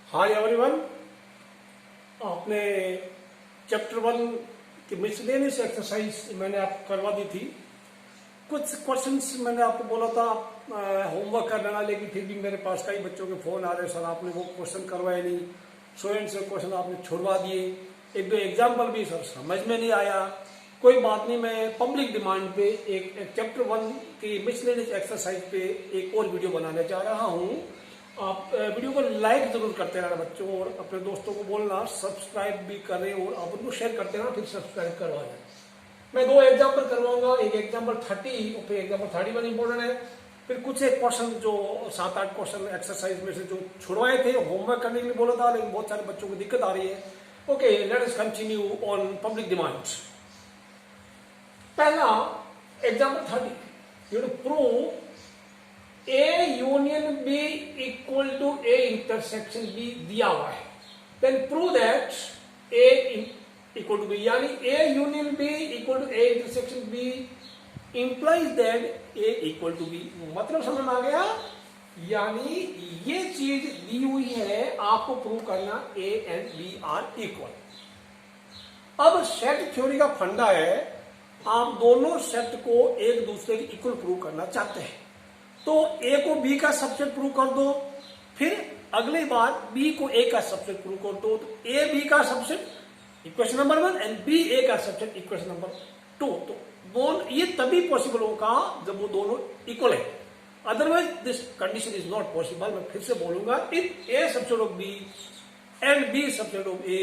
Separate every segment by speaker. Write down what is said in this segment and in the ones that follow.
Speaker 1: Hi everyone. आपने chapter 1 की miscellaneous exercise मैंने आपको करवा दी थी। कुछ क्वेश्चंस मैंने आपको बोला था होमवर्क कर लेना, लेकिन फिर भी मेरे पास कई बच्चों के फोन आ रहे, सर आपने वो क्वेश्चन करवाए नहीं, सो एंड सो क्वेश्चन आपने छुड़वा दिए, एक दो एग्जाम्पल भी सर समझ में नहीं आया। कोई बात नहीं, मैं पब्लिक डिमांड पे एक चैप्टर 1 की मिसलेनियस एक्सरसाइज पे एक और वीडियो बनाने जा रहा हूँ। आप वीडियो को लाइक जरूर करते रहना बच्चों, और अपने दोस्तों को बोलना सब्सक्राइब भी करें, और आप उनको शेयर करते रहना, फिर सब्सक्राइब करवा दें। मैं दो एग्जाम्पल करवाऊंगा, एक एग्जाम्पल 30 और फिर एग्जाम्पल 31 इंपॉर्टेंट है। फिर कुछ एक क्वेश्चन जो 7-8 क्वेश्चन एक्सरसाइज में से जो छुड़वाए थे होमवर्क करने के लिए बोला था, लेकिन बहुत सारे बच्चों को दिक्कत आ रही है। Okay, let us continue on public demand. पहला example 30, you prove A union B equal to A intersection B दिया हुआ है, then prove that A equal to B, यानी A union B equal to A intersection B implies that A equal to B। मतलब समझ में आ गया, यानी ये चीज दी हुई है, आपको प्रूव करना A and B are equal. अब सेट थ्योरी का फंडा है, आप दोनों सेट को एक दूसरे के इक्वल प्रूव करना चाहते हैं, तो A को B का सबसेट प्रूव कर दो, फिर अगली बार B को A का सबसेट प्रूव कर दो, तो A B का subset equation number 1 and B A का सबसेट इक्वेशन नंबर 2। तो दोनों ये तभी पॉसिबल होगा जब वो दोनों इक्वल है, otherwise this condition is not possible. मैं फिर से बोलूंगा, if A subset of B and B subset of A,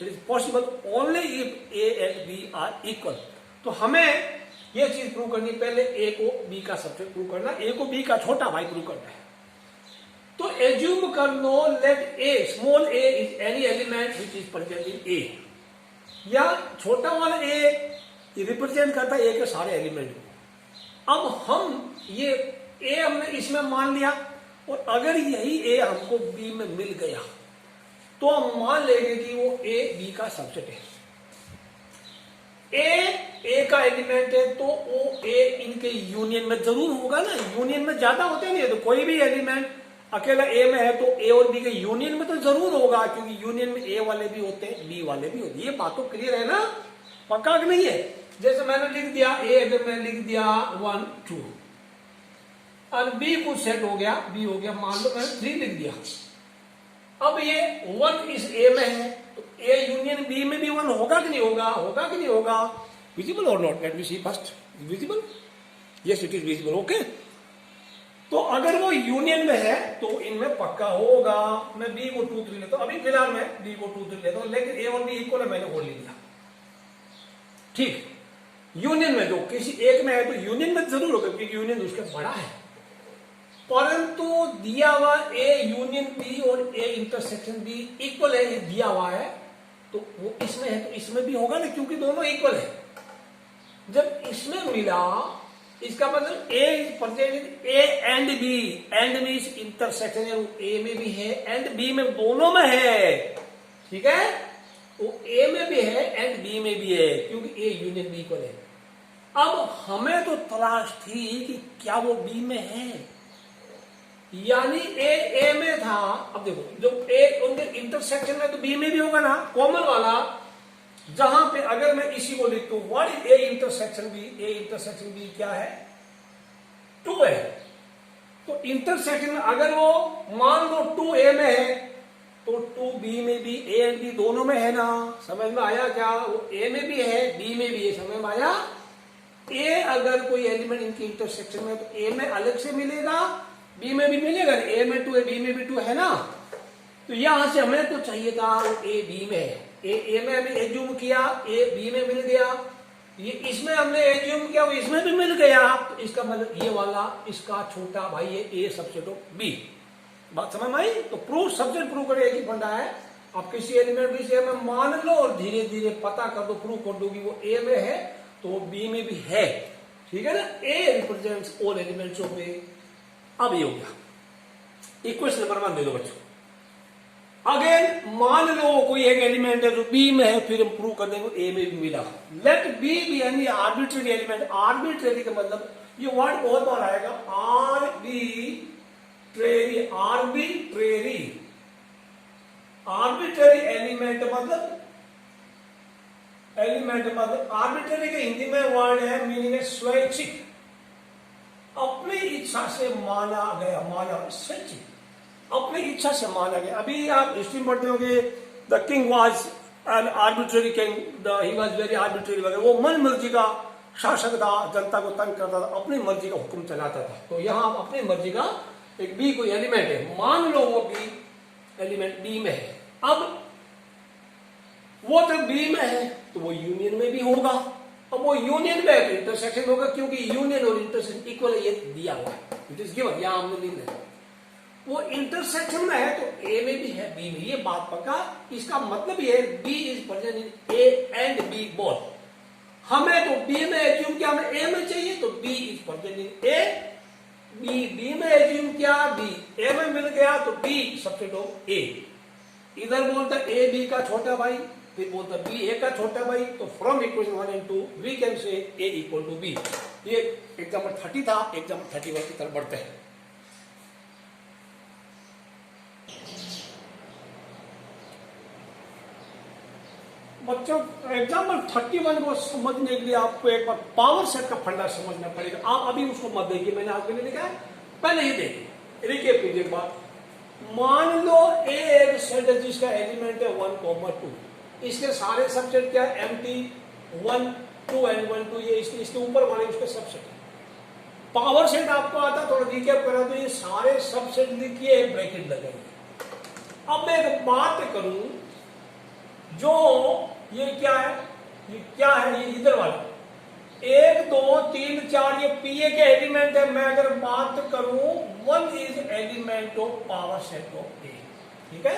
Speaker 1: it is possible only if A and B are equal. तो हमें ये चीज प्रूव करनी, पहले A को B का सबसेट प्रूव करना, A को B का छोटा भाई प्रूव करना है। तो एज्यूम कर लो, let A small a is any element which is present in A, या छोटा वाला A रिप्रेजेंट करता है A के सारे एलिमेंट को। अब हम ये A हमने इसमें मान लिया, और अगर यही A हमको B में मिल गया तो हम मान लेंगे कि वो A B का सबसेट है। A का एलिमेंट है तो वो A इनके यूनियन में जरूर होगा ना, यूनियन में ज्यादा होते नहीं है, तो कोई भी एलिमेंट अकेला A में है तो A और B के यूनियन में तो जरूर होगा, क्योंकि यूनियन में A वाले भी होते हैं B वाले भी होते हैं। ये बात तो क्लियर है ना, पक्का कि नहीं है। जैसे मैंने लिख दिया A, अगर मैं लिख दिया 1 2 और B कुछ सेट हो गया, B हो गया, मान लो मैंने 3 लिख दिया। अब ये 1 इस A में है, तो A यूनियन B में भी 1 होगा कि नहीं होगा, होगा कि नहीं होगा, विजिबल और not, let me see first, visible, yes it is visible, okay. तो अगर वो यूनियन में है तो इनमें पक्का होगा। मैं B को 2 3 लेता हूं, अभी फिलहाल मैं B को 2 3 लेता हूं, लेकिन A और B इक्वल है, मैंने बोल लिया, ठीक। यूनियन में जो किसी एक में है तो यूनियन में जरूर होगा, क्योंकि यूनियन उसका बड़ा है, परंतु दिया हुआ A यूनियन B और A इंटरसेक्शन B इक्वल है, ये दिया हुआ है, तो वो इसमें है तो इसमें भी होगा ना, क्योंकि दोनों इक्वल है। जब इसमें मिला, इसका मतलब A is present A and B, and में इस इंटरसेक्शन है, A में भी है एंड B में, दोनों में है, ठीक है। वो A में भी है एंड B में भी है, क्योंकि A यूनियन B इक्वल है। अब हमें तो तलाश थी कि क्या वो B में है, यानी A में था। अब देखो, जब A उनके इंटरसेक्शन में तो B में भी होगा ना, कॉमन वाला, जहां पे अगर मैं इसी को लिखता हूं, what is A intersection B, A intersection B क्या है, 2 है। तो इंटरसेक्शन अगर वो मान लो 2 A में है तो 2 B में भी, A एंड B दोनों में है ना, समझ में आया क्या, वो A में भी है B में भी है, समझ में आया। A अगर कोई एलिमेंट इनके इंटरसेक्शन में तो A में अलग से मिलेगा, B में भी मिलेगा, A में 2 है B में भी 2 है ना। तो यहां से हमें तो चाहिए था A B में है, A में हमने एज्यूम किया, A B में मिल गया, ये इसमें हमने एज्यूम किया, वो इसमें भी मिल गया, तो इसका मतलब ये वाला इसका छोटा भाई है A सबसेट ऑफ B। बात समझ में आई। तो प्रूफ सबसेट प्रूव करे, एक ही फंडा है, आप किसी एलिमेंट किसी में मान लो और धीरे धीरे पता कर दो, प्रूव कर दो कि वो A में है तो वो B में भी है, ठीक है ना। A represents all elements of A। अब ये हो गया, इक्वेशन नंबर 1 दे दो बच्चों। अगेन मान लो कोई एक एलिमेंट है जो B में है, फिर हम प्रूव कर देंगे A में भी मिला। लेट B भी यानी आर्बिट्रेरी एलिमेंट, आर्बिट्रेरी का मतलब ये वर्ड बहुत बार आएगा, आर्बिट्रेरी, आर्बिट्रेरी आर्बिट्ररी एलिमेंट मतलब आर्बिट्ररी के हिंदी में वर्ड है, मीनिंग है स्वैच्छिक, अपनी इच्छा से माना स्वैच्छिक, अपनी इच्छा से माना गया। अभी आप हिस्ट्री में पढ़ते होंगे, the king was an arbitrary king, he was very arbitrary वगैरह, वो मन मर्जी का शासक था, जनता को तंग करता था, अपनी मर्जी का हुक्म चलाता था। तो यहाँ अपनी मर्जी का एक बी कोई एलिमेंट है, मान लो वो बी एलिमेंट बी में है। अब वो जब बी में है तो वो यूनियन में भी होगा। अब वो यूनियन में है तो इंटरसेक्शन होगा, क्योंकि यूनियन और इंटरसेक्शन इक्वल है, ये दिया हुआ है, इट इज गिवन, यहां हमने लिख दिया। वो इंटरसेक्शन में है तो ए में भी है बी में, ये बात पक्का। इसका मतलब ये है B is present in A and B both. हमें तो बी में एज्यूम किया, हमें ए में चाहिए तो B is present in A, B में एज्यूम किया, बी ए में मिल गया तो बी सबसेट ऑफ ए। इधर बोलता ए बी का छोटा भाई, फिर बोलता बी ए का छोटा भाई, तो from equation 1 and 2 we can say A equal to B. ये एग्जाम्पल 30 था, एग्जाम्पल 31 की तरफ बढ़ते हैं। बच्चों एग्जाम्पल 31 को समझने के लिए आपको एक बार पावर सेट का फंडा समझना पड़ेगा। आप अभी उसको मत देखिए, मैंने आपके लिए लिखा है, पहले ही देखिए, रिकेप कीजिए एक बार। मान लो ए एक सेट है जिसका एलिमेंट है 1, 2, इसके सारे सबसेट क्या है, एम्प्टी 1, 2 एंड 1, 2, ये इसके ऊपर वाले उसके सबसेट है। पावर सेट आपको आता, थोड़ा रिकेप करा तो ये सारे सबसेट लिखिए, एक ब्रैकेट लगाइए। अब मैं एक बात करूं, जो ये क्या है, ये इधर वाला 1, 2, 3, 4 ये पीए के एलिमेंट है। मैं अगर बात करूं 1 is element of power set of A, ठीक है।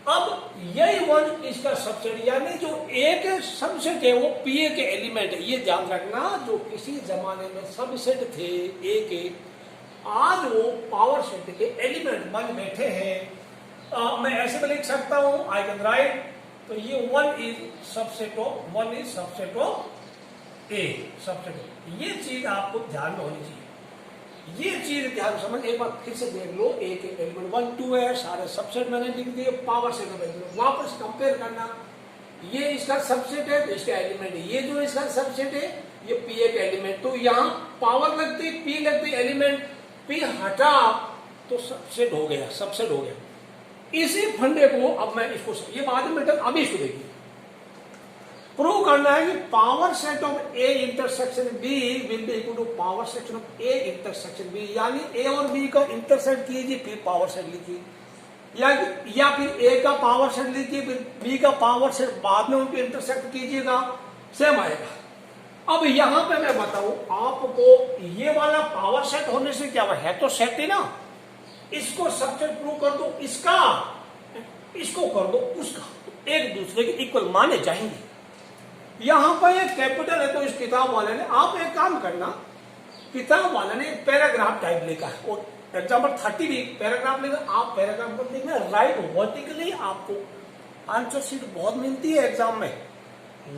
Speaker 1: अब यही 1 इसका सबसेट, यानी जो ए के सबसेट है वो पीए के एलिमेंट है। ये ध्यान रखना, जो किसी जमाने में सबसेट थे ए के, आज वो पावर सेट के एलिमेंट बन बैठे हैं। मैं ऐसे भी लिख सकता हूं, आई कैन राइट, तो ये 1 is subset of A, subset of. ये चीज आपको ध्यान में होनी चाहिए, ये चीज ध्यान समझ, एक बार फिर से देख लो। ए के एलिमेंट 1, 2 है, सारे सबसेट मैंने लिख दिए, पावर सेट ऑफ एलिमेंट वापस कंपेयर करना। ये इसका सबसेट है तो इसका एलिमेंट है, ये जो इसका सबसेट है ये पी ए का एलिमेंट, तो यहाँ पावर लगती, पी लगती, एलिमेंट पी हटा तो सबसेट हो गया, सबसेट हो गया। इसी फंडे को अब मैं इसको, ये बाद में अभी इसको देखिए, प्रूव करना है कि power set of A intersection B will be equal to power section of A intersection B, यानी ए और बी का इंटरसेक्ट कीजिए फिर पावर सेट लिखिए, या फिर ए का पावर सेट लिखिए फिर बी का पावर सेट बाद में उनको इंटरसेक्ट कीजिएगा, सेम आएगा। अब यहां पे मैं बताऊं आपको, ये वाला पावर सेट होने से क्या हुआ, है तो सेट ही ना, इसको सबसेट प्रूव कर दो, इसका इसको कर दो उसका, तो एक दूसरे के इक्वल माने जाएंगे। यहां पर एक कैपिटल है तो इस किताब वाले ने, आप एक काम करना, किताब वाले ने पैराग्राफ टाइप लिखा है, और एग्जाम्पल 30 भी पैराग्राफ लिखा, आप पैराग्राफ पर लिखना, राइट वर्टिकली। आपको आंसर शीट बहुत मिलती है एग्जाम में,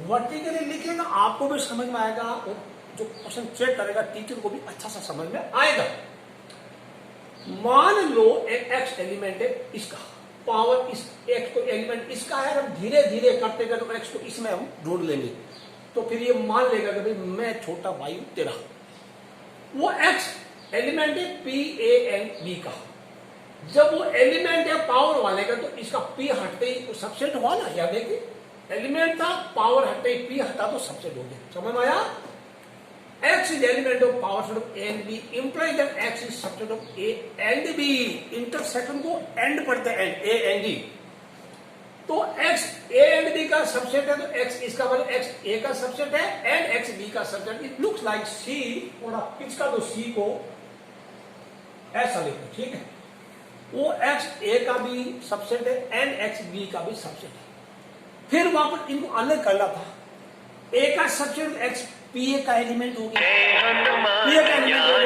Speaker 1: वर्टिकली लिखेगा आपको भी समझ में आएगा, और जो क्वेश्चन चेक करेगा टीचर को भी अच्छा सा समझ में आएगा। मान लो एक एक्स एलिमेंट है, इसका पावर इस एक्स को एलिमेंट इसका है, हम धीरे धीरे करते करते तो एक्स को इसमें हम ढूंढ लेंगे, तो फिर ये मान लेगा कि भाई मैं छोटा वाई तेरा। वो एक्स एलिमेंट है पी ए एन बी का, जब वो एलिमेंट है पावर वाले का, तो इसका पी हटते ही तो सबसेट हुआ ना, या देखिए एलिमेंट था, पावर हटते ही पी हटा तो सबसेट हो गया, समझ में आया। X is element of power set of A and B implies that X is subset of A and B. Intersection को एंड पढ़ते हैं, A and B, तो X A and B का सबसेट है, तो X इसका मतलब X A का सबसेट है एंड X B का subset. It looks like C, थोड़ा पिच का तो C को ऐसा लिखो, ठीक है, वो X A का भी सबसेट है एंड X B का भी सबसेट है। फिर वापस इनको अलग करना था, A का सबसेट X पीए का एलिमेंट हो गया, पीए का एलिमेंट हो गया,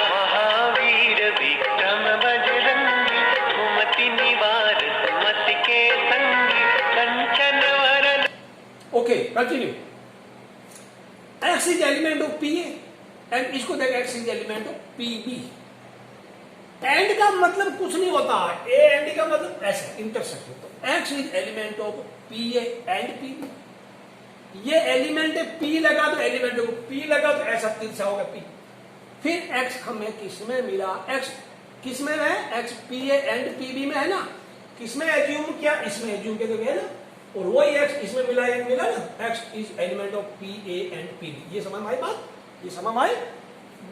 Speaker 2: महावीर विक्रम बजरंगी, सुमति निवार सुमति के
Speaker 1: continue. X is element of P A and इसको देख X is element of P B. And का मतलब कुछ नहीं होता, ए एंड का मतलब ऐसा इंटरसेक्शन। तो X is element of P A and P B. ये एलिमेंट है, पी लगा तो एलिमेंट को पी लगा तो ऐसा तिरछा होगा पी। फिर एक्स हमें किसमें मिला, एक्स किसमें है, X P A and P B में है ना, किसमें एज्यूम किया, इसमें एज्यूम किया है ना, और वही एक्स इसमें मिला ना, X is element of P A and P B. ये समझ में आई बात, ये समझ में आई।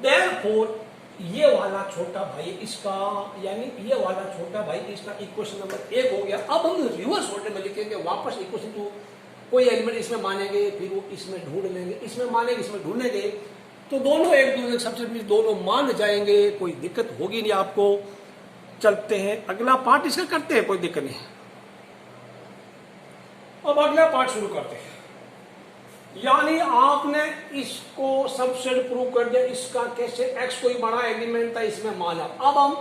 Speaker 1: देयरफॉर ये वाला छोटा भाई इसका, यानी ये वाला छोटा भाई इसका इक्वेशन नंबर 1 हो गया। अब हम रिवर्स ऑर्डर में लिखेंगे वापस इक्वेशन 2। कोई एलिमेंट इसमें मानेंगे, फिर वो इसमें ढूंढ लेंगे, इसमें मानेंगे, इसमें ढूंढेंगे, तो दोनों एक दूसरे सबसे दोनों मान जाएंगे, कोई दिक्कत होगी नहीं आपको। चलते हैं अगला पार्ट इसका करते हैं, कोई दिक्कत नहीं। अब अगला पार्ट शुरू करते हैं। यानी आपने इसको सबसेट प्रूव कर दिया, इसका कैसे, एक्स कोई बड़ा एलिमेंट था इसमें माना। अब हम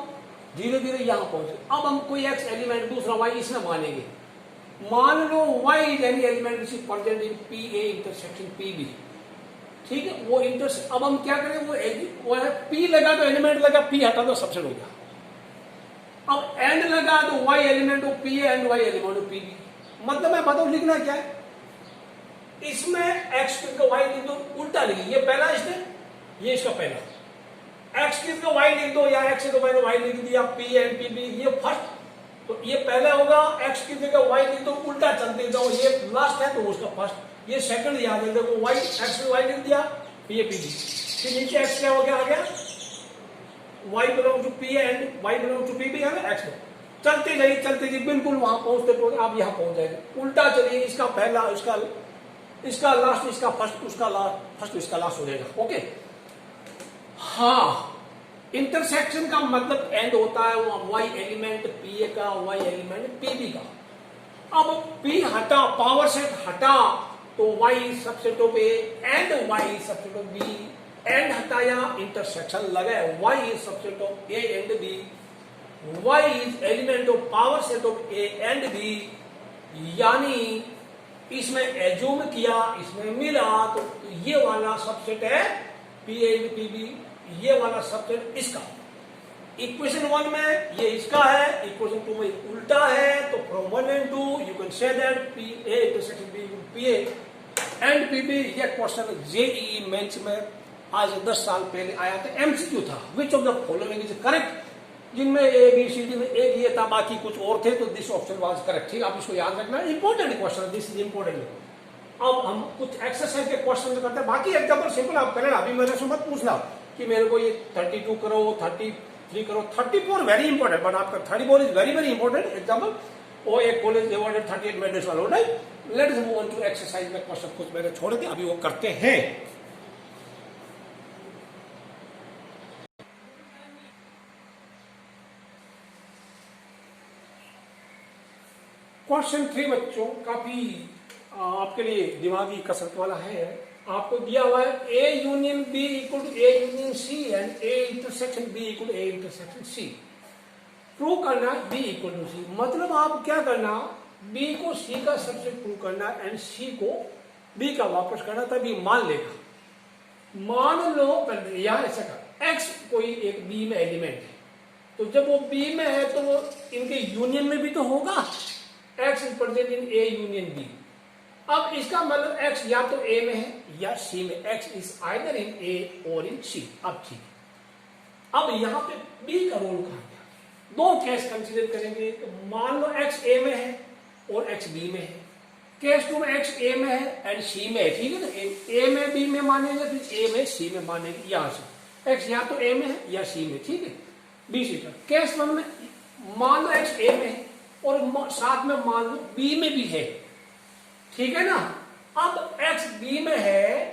Speaker 1: धीरे धीरे यहां पहुंचे। अब हम कोई एक्स एलिमेंट दूसरा वाई इसमें मानेंगे। मान लो y is any element is present in P A intersection P B, ठीक है। वो इंटरसेक्ट, अब हम क्या करें, वो है पी लगा तो एलिमेंट लगा, पी हटा तो सबसेट हो गया। अब एंड लगा तो y element of P A and y element of P B. मतलब मैं बताऊं लिखना क्या है, इसमें x को y लिख दो, उल्टा लिखिए, ये पहला स्टेप, ये इसका पहला। x को y लिख दो, या x को मैंने y लिख दिया, पी एंड पी बी, ये फर्स्ट। तो ये पहला होगा, x की जगह y लिख दो, उल्टा चलते जाओ, ये लास्ट है तो उसका फर्स्ट। ये सेकंड याद है, देखो y, x को y लिख दिया, पी ए पी बी। फिर नीचे x क्या हो गया, आ गया y belong to P and y belong to P B, है ना x में। चलते जाइए बिल्कुल वहां पहुंचते आप यहां पहुंच जाएंगे। उल्टा चलिए, इसका पहला, इसका लास्ट, इसका फर्स्ट, उसका लास्ट, फर्स्ट इसका लास्ट हो जाएगा। ओके, हाँ, इंटरसेक्शन का मतलब एंड होता है वाई एलिमेंट पी ए का, वाई एलिमेंट पी बी का। अब पी हटा, पावर सेट हटा, तो Y subset of A and Y subset of B. And हटाया, इंटरसेक्शन लगाया, Y is subset of A and B, Y is element of power set of A and B. यानी इसमें assume किया, इसमें मिला, तो ये वाला सबसेट है पी एंड पी बी, ये वाला सबसेट इसका। इक्वेशन 1 में ये इसका है, इक्वेशन 2 में उल्टा है। तो from 1 and 2 you can say that P A intersection B P A and P B. ये क्वेश्चन जेईई मेंस में आज 10 साल पहले आया था, एमसीक्यू था। Which of the following is correct, जिनमें ए बी सी डी में एक ये था, बाकी कुछ और थे, तो दिस ऑप्शन वाज करेक्ट। ठीक, आप इसको याद रखना, important question, this is important. अब हम कुछ एक्सरसाइज के क्वेश्चन करते हैं, बाकी एग्जाम्पल सिंपल आप करें। अभी मेरे से मत पूछना कि मेरे को ये 32 करो, 33 करो, 34 वेरी इंपॉर्टेंट, बट आपका 34 is very very important example. और एक कॉलेज अवार्डेड 38 मेडल्स वाला होना है। Let us move on to exercise में क्वेश्चन कुछ मैंने छोड़ दिया, अभी वो करते हैं। क्वेश्चन 3 बच्चों काफी आपके लिए दिमागी कसरत वाला है। आपको दिया हुआ है A union B equal to A union C and A intersection B equal to A intersection C. Prove करना बी इक्वल टू सी, मतलब आप क्या करना, बी को सी का सबसेट प्रूव करना एंड सी को बी का वापस करना, तभी मान लेगा। मान लो यहां ऐसा कर, एक्स कोई एक बी में एलिमेंट है, तो जब वो बी में है तो वो इनके यूनियन में भी तो होगा। X is present in A union B. अब इसका मतलब एक्स या तो ए में है या सी में, एक्स इज आइदर इन ए और इन सी। अब ठीक, अब यहां पे बी का रोल कहां गया, दो केस कंसीडर करेंगे। तो मान लो एक्स ए में है और एक्स बी में है। केस 2 में एक्स ए में है एंड सी में है, ठीक है ना। ए में बी में मानेंगे, फिर ए में सी में मानेंगे। यहां से एक्स या तो ए में है या सी में, ठीक है, बी सी का। केस 1 में मान लो एक्स ए में है और साथ में मान लो बी में भी है, ठीक है ना। अब एक्स बी में है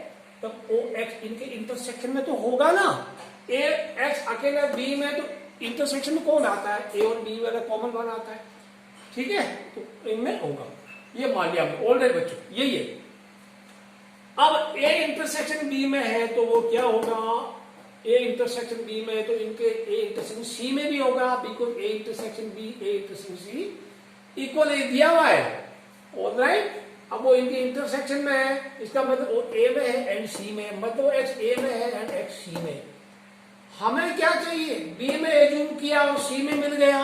Speaker 1: तो ओ एक्स इनके इंटरसेक्शन में तो होगा ना। ए एक्स अकेला बी में तो इंटरसेक्शन में कौन आता है, ए और बी वाला कॉमन वन आता है, ठीक है, तो इनमें होगा। ये मान लिया हमने, ऑलरेडी बच्चों यही है। अब ए इंटरसेक्शन बी में है तो वो क्या होगा, ए इंटरसेक्शन बी में है तो इनके ए इंटरसेक्शन सी में भी होगा, because A intersection B A intersection C equal A दिया हुआ है, ऑलराइट। अब वो इनके इंटरसेक्शन में है, इसका मतलब वो ए में है एंड सी में, मतलब एक्स ए में है एंड एक्स सी में। हमें क्या चाहिए, बी में एज्यूम किया और सी में मिल गया,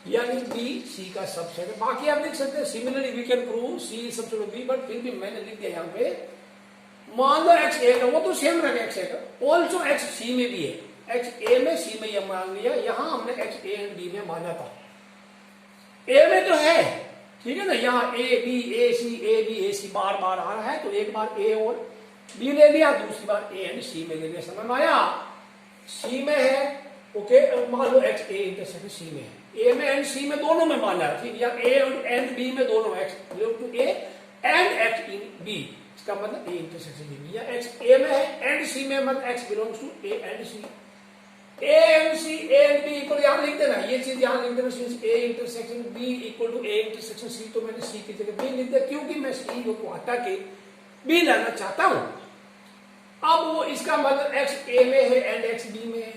Speaker 1: यानी बी सी का सबसेट है। बाकी आप लिख सकते हैं similarly we can prove C subset of B, but फिर भी मैंने लिख दिया यहाँ पे, मान लो एक्स ए का वो तो सेम रहेगा एक्स ए का, ऑल्सो एक्स सी में भी है, एक्स ए में सी में यह मान लिया, यहां हमने एक्स ए एंड बी में माना था, ए में तो है, ठीक है ना, यहाँ ए बी ए सी बार बार आ रहा है, तो एक बार ए और बी ले लिया, दूसरी बार ए एंड सी में ले लिया, समझ में आया। सी में है, ओके, मान लो एक्स ए इंटरसेक्शन सी में है, ए में एंड सी में दोनों में माना है, ठीक, या ए एंड बी में दोनों, X belong to A and X in B, इसका मतलब ए इंटरसेक्शन बी, या एक्स ए में है एंड सी में, मतलब X belongs to A and C, A and C A and B equal, यहां लिख देना, ये चीज यहां लिख देना, since A intersection B equal to A intersection C, तो मैंने सी की जगह बी लिख दिया, क्योंकि मैं सी को हटा के बी लाना चाहता हूं। अब वो इसका मतलब एक्स ए में है एंड एक्स बी में है,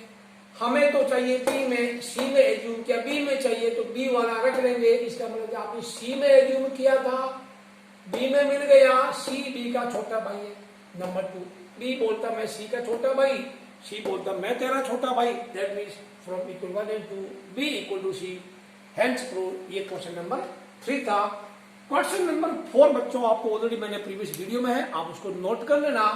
Speaker 1: हमें तो चाहिए बी में, सी में एज्यूम किया, बी में चाहिए तो बी वाला रख लेंगे, इसका मतलब आपने सी में एज्यूम किया था, बी में मिल गया, सी बी का छोटा भाई है। नंबर 2, बी बोलता मैं सी का छोटा भाई, सी बोलता मैं तेरा छोटा भाई, that means from equal 1 and 2 B equal to C, hence prove. ये क्वेश्चन नंबर 3 था। क्वेश्चन नंबर 4 बच्चों आपको ऑलरेडी मैंने प्रीवियस वीडियो में है, आप उसको नोट कर लेना।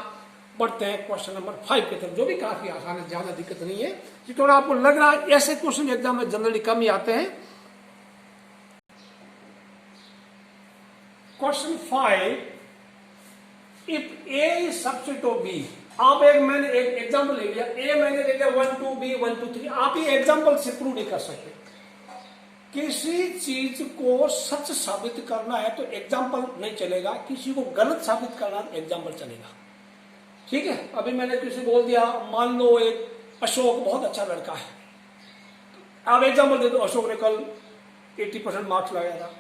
Speaker 1: बढ़ते हैं क्वेश्चन नंबर 5 की तरफ, जो भी काफी आसान है, ज्यादा दिक्कत नहीं है, कि थोड़ा आपको लग रहा है ऐसे क्वेश्चन एग्जाम में जनरली कम ही आते हैं। Question 5, if A is subset of B, आप मैंने एक एग्जाम्पल ले लिया, ए मैंने ले लिया 1 2 बी 1 2 3, आप ये एग्जाम्पल से प्रूव नहीं कर सकते। किसी चीज को सच साबित करना है तो एग्जाम्पल नहीं चलेगा, किसी को गलत साबित करना है तो एग्जाम्पल चलेगा, ठीक है। अभी मैंने किसी बोल दिया, मान लो एक अशोक बहुत अच्छा लड़का है, आप एग्जाम्पल दे दो, अशोक ने कल 80% मार्क्स लगाया था,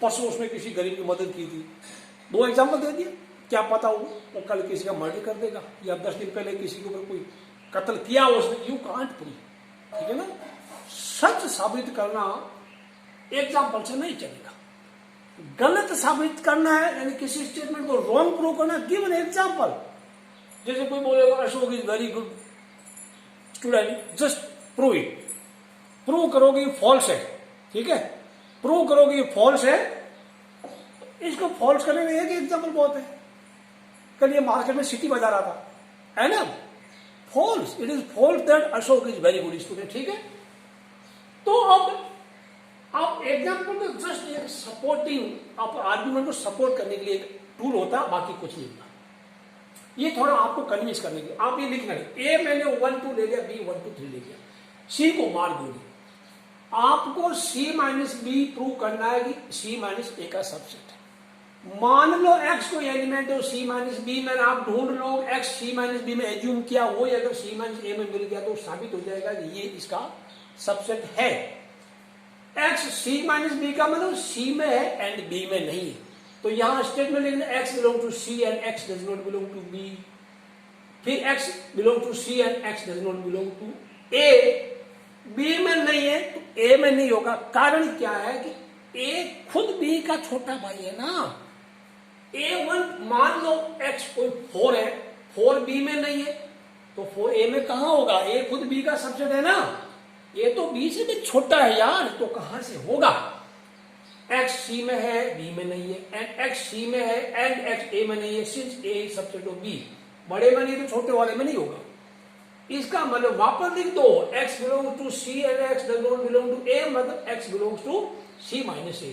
Speaker 1: परसों उसने किसी गरीब की मदद की थी, 2 एग्जाम्पल दे दिए, क्या पता वो कल किसी का मर्डर कर देगा, या 10 दिन पहले किसी के ऊपर कोई कत्ल किया उसने, यू कांट प्रूव, ठीक है ना। सच साबित करना एग्जाम्पल से नहीं चलेगा, गलत साबित करना है, यानी किसी स्टेटमेंट को रॉन्ग प्रूव करना, गिव एन एग्जाम्पल। जैसे कोई बोलेगा Ashok is very good student, just prove it, prove करोगे फॉल्स है, ठीक है, प्रूव करोगे फॉल्स है, इसको फॉल्स करने में एक एग्जाम्पल बहुत है। कल ये मार्केट में सिटी बजा रहा था, है ना, false, it is false that Ashok is very good student, ठीक है। तो अब आप एग्जाम्पल को जस्ट एक सपोर्टिंग, आप आर्ग्यूमेंट को सपोर्ट करने के लिए एक टूल होता है, बाकी कुछ नहीं होता, ये थोड़ा आपको कन्विंस करने के लिए। आप ये लिखना है, ए मैंने 1 2 ले लिया, बी 1 2 3 ले लिया, सी को मार दोगे, आपको सी माइनस बी प्रूव करना है कि सी माइनस ए का सबसेट है। मान लो एक्स को एलिमेंट हो सी माइनस बी में, आप ढूंढ लो एक्स सी माइनस बी में एज्यूम किया, वो अगर सी माइनस ए में मिल गया तो साबित हो जाएगा कि ये इसका सबसेट है। एक्स सी माइनस बी का मतलब सी में है एंड बी में नहीं है, तो यहां स्टेटमेंट लिखना x belong to C and x does not belong to B, फिर x belong to C and x does not belong to A, B में नहीं है तो ए में नहीं होगा। कारण क्या है कि ए खुद बी का छोटा भाई है ना, A1 मान लो x कोई 4 है, 4 B में नहीं है तो 4 A में कहां होगा, A खुद B का सबसेट है ना, ये तो B से भी छोटा है यार, तो कहां से होगा। x C में है B में नहीं है, एंड x C में है एंड x A में नहीं है, since A is subset of B, बड़े में नहीं तो छोटे वाले में नहीं होगा। इसका मतलब वापस लिख दो, x belong to C and x does not belong to A, मतलब x belongs to C minus A।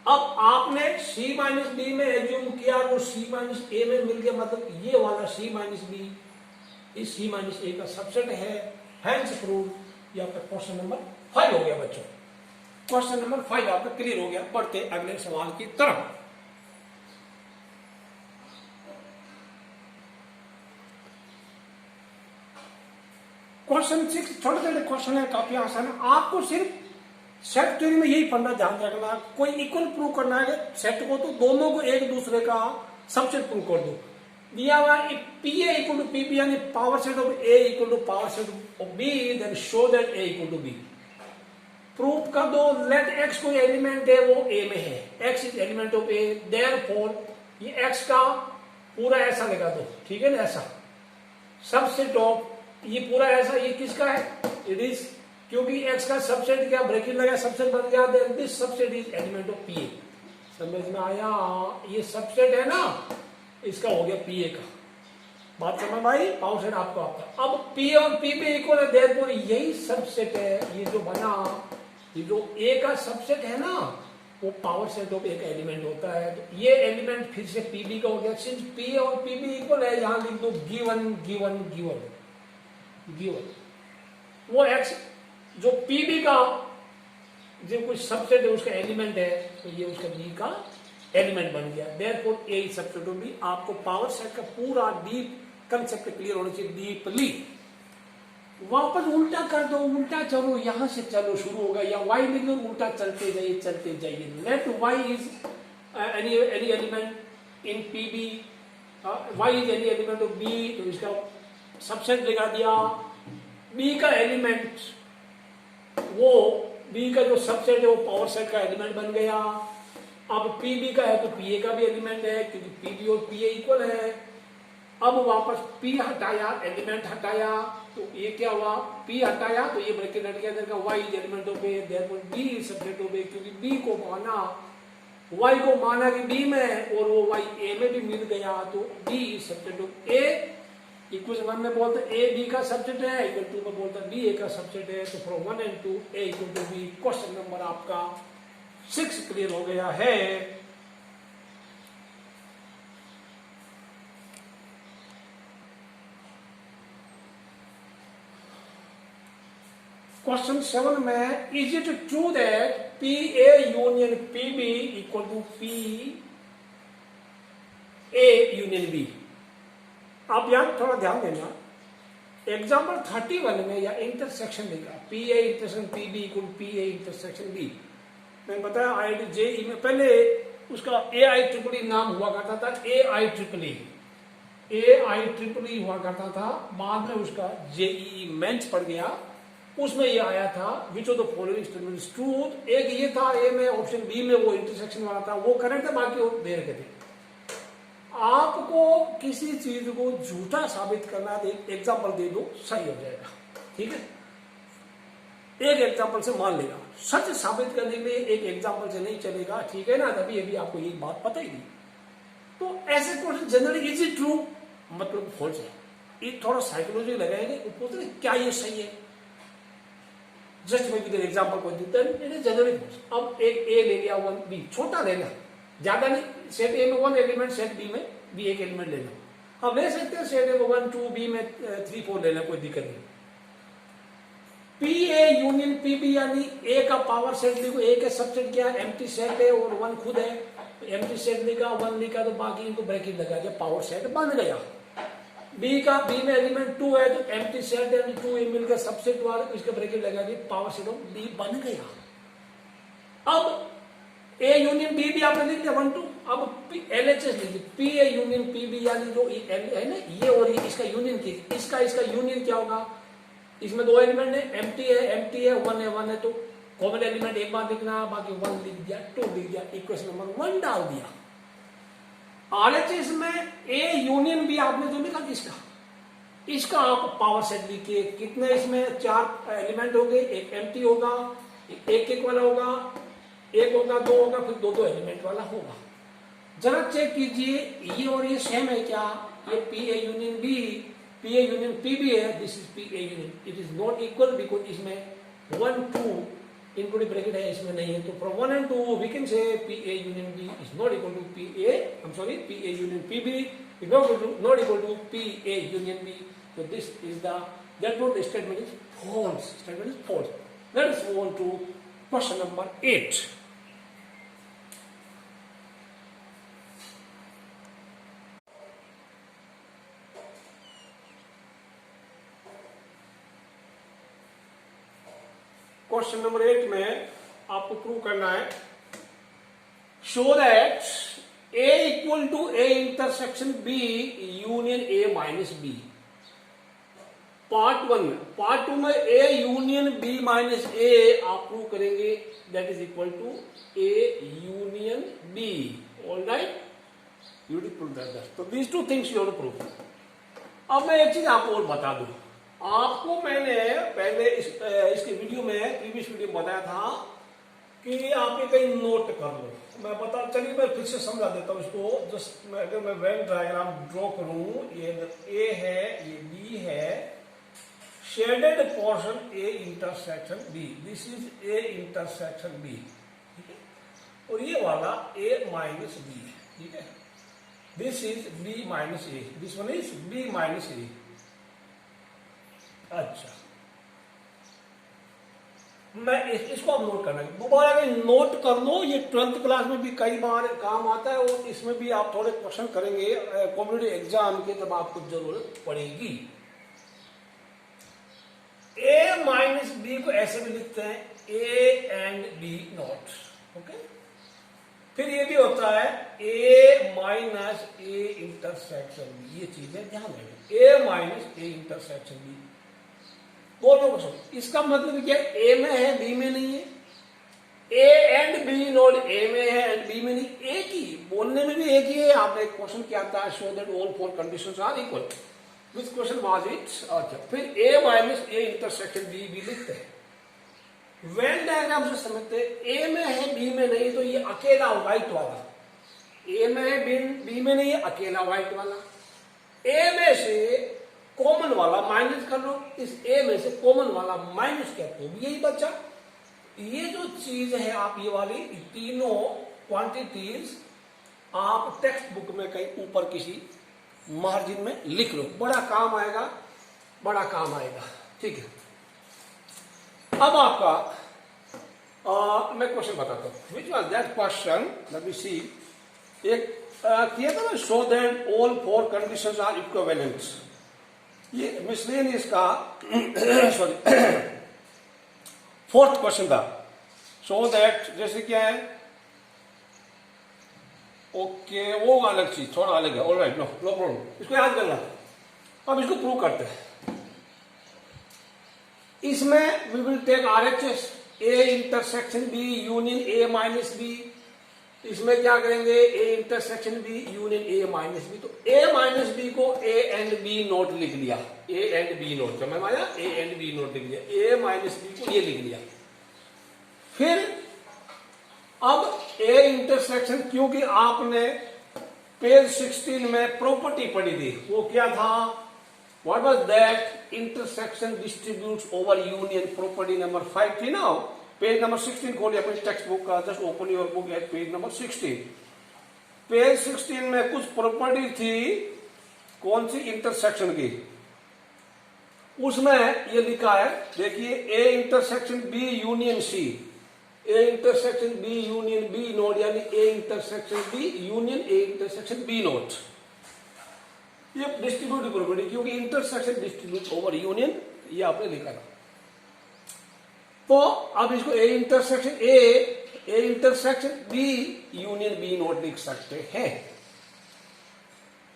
Speaker 1: अब आपने C माइनस बी में एज्यूम किया, वो C माइनस ए में मिल गया, मतलब ये वाला C माइनस बी इस C माइनस ए का सबसेट है, हेंस प्रूव। ये आपका क्वेश्चन नंबर 5 हो गया बच्चों, क्वेश्चन नंबर 5 आपका क्लियर हो गया। बढ़ते अगले सवाल की तरफ। क्वेश्चन 6 छोटे छोटे क्वेश्चन है, काफी आसान है, आपको सिर्फ सेट थ्योरी में यही फंडा ध्यान रखना, कोई इक्वल प्रूव करना है सेट को, तो दोनों को एक दूसरे का सबसेट प्रूव कर दो। दिया हुआ P A equal to P B, यानी power set of A equal to power set of B, then show that A equal to B. Prove कर दो, लेट एक्स कोई एलिमेंट है वो ए में है, x is element of A, therefore ये x का पूरा ऐसा लगा दो, ठीक है ना, ऐसा सबसेट ऑफ, ये पूरा ऐसा, ये किसका है, इट इज, क्योंकि एक्स का सबसेट क्या, ब्रैकेट लगा, सबसेट बन गया, then this subset is element of PA. समझ में आया, ये सबसेट है ना, इसका हो गया पीए का, बात समझ में आई, पावर सेट आपको आपका। अब पी और पी भी इक्वल है, देयरफॉर यही सबसेट है, ये जो बना, ये जो ए का सबसेट है ना, वो पावर सेट ऑफ एक एलिमेंट होता है। तो ये एलिमेंट फिर से पीबी का हो गया, सिंस पी और पीबी इक्वल है, यहां लिख दो गिवन गिवन गिवन गिवन, वो एक्स जो पीबी का जो कुछ सबसेट है उसका एलिमेंट है, तो ये उसका बी का एलिमेंट बन गया, therefore A is subset of B. आपको पावर सेट का पूरा डीप कंसेप्ट क्लियर होना चाहिए, डीपली। वापस उल्टा कर दो, उल्टा चलो, यहां से चलो, शुरू होगा, या वाई लिख दो, उल्टा चलते जाइए चलते जाइए। Let Y is any element in P B, Y is any element of B, तो इसका सबसेट लगा दिया, बी का एलिमेंट, वो बी का जो सबसेट है वो पावर सेट का एलिमेंट बन गया। अब पीबी का है तो पीए का भी एलिमेंट है, क्योंकि पीबी और पीए इक्वल है। अब वापस पी हटाया, एलिमेंट हटाया, तो ये क्या हुआ, पी हटाया तो ये ब्रैकेट हट गया, देखा y is element of A, therefore B is subset of A, क्योंकि बी को माना, वाई को माना कि बी में, और वो वाई ए में भी मिल गया, तो B is subset of A. Equation 1 में बोलता है ए बी का सबसेट है, इक्वेशन 2 में बोलता है बी ए का सबसेट है, तो from 1 and 2 A equal to B. Question number आपका 6 क्लियर हो गया है। क्वेश्चन 7 में, is it true that P A union P B equal to P A union B? आप यहां थोड़ा ध्यान देना, एग्जाम्पल 31 में या इंटरसेक्शन लिखा, P A intersection P B equal P A intersection B. मैंने बताया IIT JEE में पहले उसका AIEEE नाम हुआ करता था, AIEEE हुआ करता था, बाद में उसका JEE मेंस पड़ गया, उसमें ये आया था which of the following statements truth. एक ये था ए में, ऑप्शन बी में वो इंटरसेक्शन वाला था, वो करेक्ट है, बाकी वो दे रखे थे। आपको किसी चीज को झूठा साबित करना, एग्जाम्पल दे दो, सही हो जाएगा, ठीक है। एक एग्जाम्पल से मान लेगा, सच साबित करने के लिए एक एग्जाम्पल से नहीं चलेगा, ठीक है ना, तभी अभी आपको ये बात पता ही नहीं। तो ऐसे question generally is it true मतलब फॉल्स है, ये थोड़ा साइकोलॉजी लगाएंगे, पूछते क्या ये सही है, जस्ट मैं किधर एग्जाम्पल को देता है जनरली फॉल्स। अब एक ए ले लिया, 1 बी, छोटा लेना, ज्यादा नहीं, सेट ए में 1 एलिमेंट, सेट बी में भी 1 एलिमेंट लेना। अब ले सकते हैं सेट ए में 1 2, बी में 3 4 लेना, कोई दिक्कत नहीं। P A union P B यानी ए का पावर सेट लिखो, ए के सबसेट क्या है, एम्प्टी सेट है और 1 खुद है, एम्प्टी सेट लिखा, 1 लिखा, तो बाकी इनको ब्रैकेट लगा दिया, पावर सेट बन गया। बी का, बी में एलिमेंट 2 है, तो एम्प्टी सेट है, 2 मिलकर सबसेट वाला, इसका ब्रैकेट लगा दिया, पावर सेट ऑफ बी बन गया। अब ए यूनियन बी भी आपने लिख दिया 1 2। अब LHS लीजिए, P A union P B यानी जो है ना, ये और ये इसका यूनियन की, इसका यूनियन क्या होगा, इसमें 2 एलिमेंट है, एम्प्टी है, 1 है, तो कॉमन एलिमेंट एक बार लिखना, बाकी 1 लिख दिया, 2 लिख दिया, इक्वेशन नंबर 1 डाल दिया। RHS में ए यूनियन बी आपने जो लिखा किसका, इसका आप पावर सेट लिखिए, कितने इसमें 4 एलिमेंट होंगे, एक एम्प्टी होगा, एक वाला होगा, एक होगा, 2 होगा, फिर 2 एलिमेंट वाला होगा। जरा चेक कीजिए ये और ये सेम है क्या, ये P A union B, P A union P B है, this is P A union, it is not equal because इसमें 1 2 इंक्लूडिंग ब्रैकेट है, इसमें नहीं है, तो from 1 and 2 we can say P A union B is not equal to P A, I am sorry, P A union P B is not equal to P A union B, so this is that what the statement is false, statement is false. Let us move on to question number 8. Question number 8 में आपको prove करना है, show that A equal to A intersection B union A minus B। Part 1 में, part 2 में A union B minus A आप prove करेंगे, that is equal to A union B। All right, you to prove that. तो these two things you to prove. अब मैं एक चीज आपको और बता दूं, आपको मैंने पहले इसके वीडियो में, प्रीवियस वीडियो में बताया था कि आप ये कहीं नोट कर लो। मैं बता, चलिए मैं फिर से समझा देता हूँ इसको। जस्ट अगर मैं वेन डायग्राम ड्रॉ करूं, ये ए है, ये बी है, shaded portion A intersection B, this is A intersection B, ठीक है, और ये वाला ए माइनस बी है, ठीक है, this is B minus A, this one is B minus A. अच्छा, मैं इसको आप नोट करना, दोबारा अगर नोट कर लो, ये 12th क्लास में भी कई बार काम आता है और इसमें भी आप थोड़े क्वेश्चन करेंगे कॉम्पिटिटिव एग्जाम के, तब आपको जरूरत पड़ेगी। ए माइनस बी को ऐसे भी लिखते हैं A and B not, okay. फिर ये भी होता है A minus A intersection B, ये चीजें ध्यान रखें, A minus A intersection B. बोलो क्वेश्चन, इसका मतलब क्या है? ए में है, बी में नहीं है। A and B not A में है एंड बी में नहीं, एक ही, बोलने में भी एक ही है। आपने एक क्वेश्चन किया था, show that all four conditions are equal, which question was it? अच्छा, फिर A minus A intersection B भी लिखते हैं। वेन डायग्राम से समझते हैं, ए में है, बी में नहीं, तो ये अकेला व्हाइट वाला, ए में है, बी में नहीं है, अकेला व्हाइट वाला। ए में से कॉमन वाला माइनस कर लो, इस ए में से कॉमन वाला माइनस किया तो भी यही बचा। ये जो चीज है, आप ये वाली तीनों क्वांटिटीज आप टेक्स्ट बुक में कहीं ऊपर किसी मार्जिन में लिख लो, बड़ा काम आएगा, बड़ा काम आएगा, ठीक है। अब आपका मैं क्वेश्चन बताता हूं, which was that question, let me see. एक किया था ना, show that all four conditions are equivalent, ये मिसलेनियस का सॉरी 4th क्वेश्चन था। सो दैट जैसे क्या है, ओके, वो अलग चीज, थोड़ा अलग है, ऑलराइट, नो प्रॉब्लम, इसको याद करना। अब इसको प्रूव करते हैं। इसमें we will take RHS, A intersection B union A minus B. इसमें क्या करेंगे, A intersection B union A minus B. तो ए माइनस बी को ए एंड बी नोट लिख लिया, ए एंड बी नोट, समझ में आया, ए एंड बी नोट लिख लिया, ए माइनस बी को ये लिख लिया। फिर अब ए इंटरसेक्शन, क्योंकि आपने पेज 16 में प्रॉपर्टी पढ़ी थी, वो क्या था, what was that, intersection distributes over union, property number 5 थी ना। पेज नंबर 16 खोलिए अपनी टेक्स्ट बुक का, just open your book at page number 16। Page 16 में कुछ प्रॉपर्टी थी, कौन सी, इंटरसेक्शन की। उसमें ये लिखा है, देखिए, A intersection B union C, A intersection B union B not, यानी A intersection B union A intersection B not. ये डिस्ट्रीब्यूटिव प्रॉपर्टी, क्योंकि इंटरसेक्शन डिस्ट्रीब्यूट ओवर यूनियन, ये आपने लिखा था। तो अब इसको A intersection B union B not लिख सकते हैं।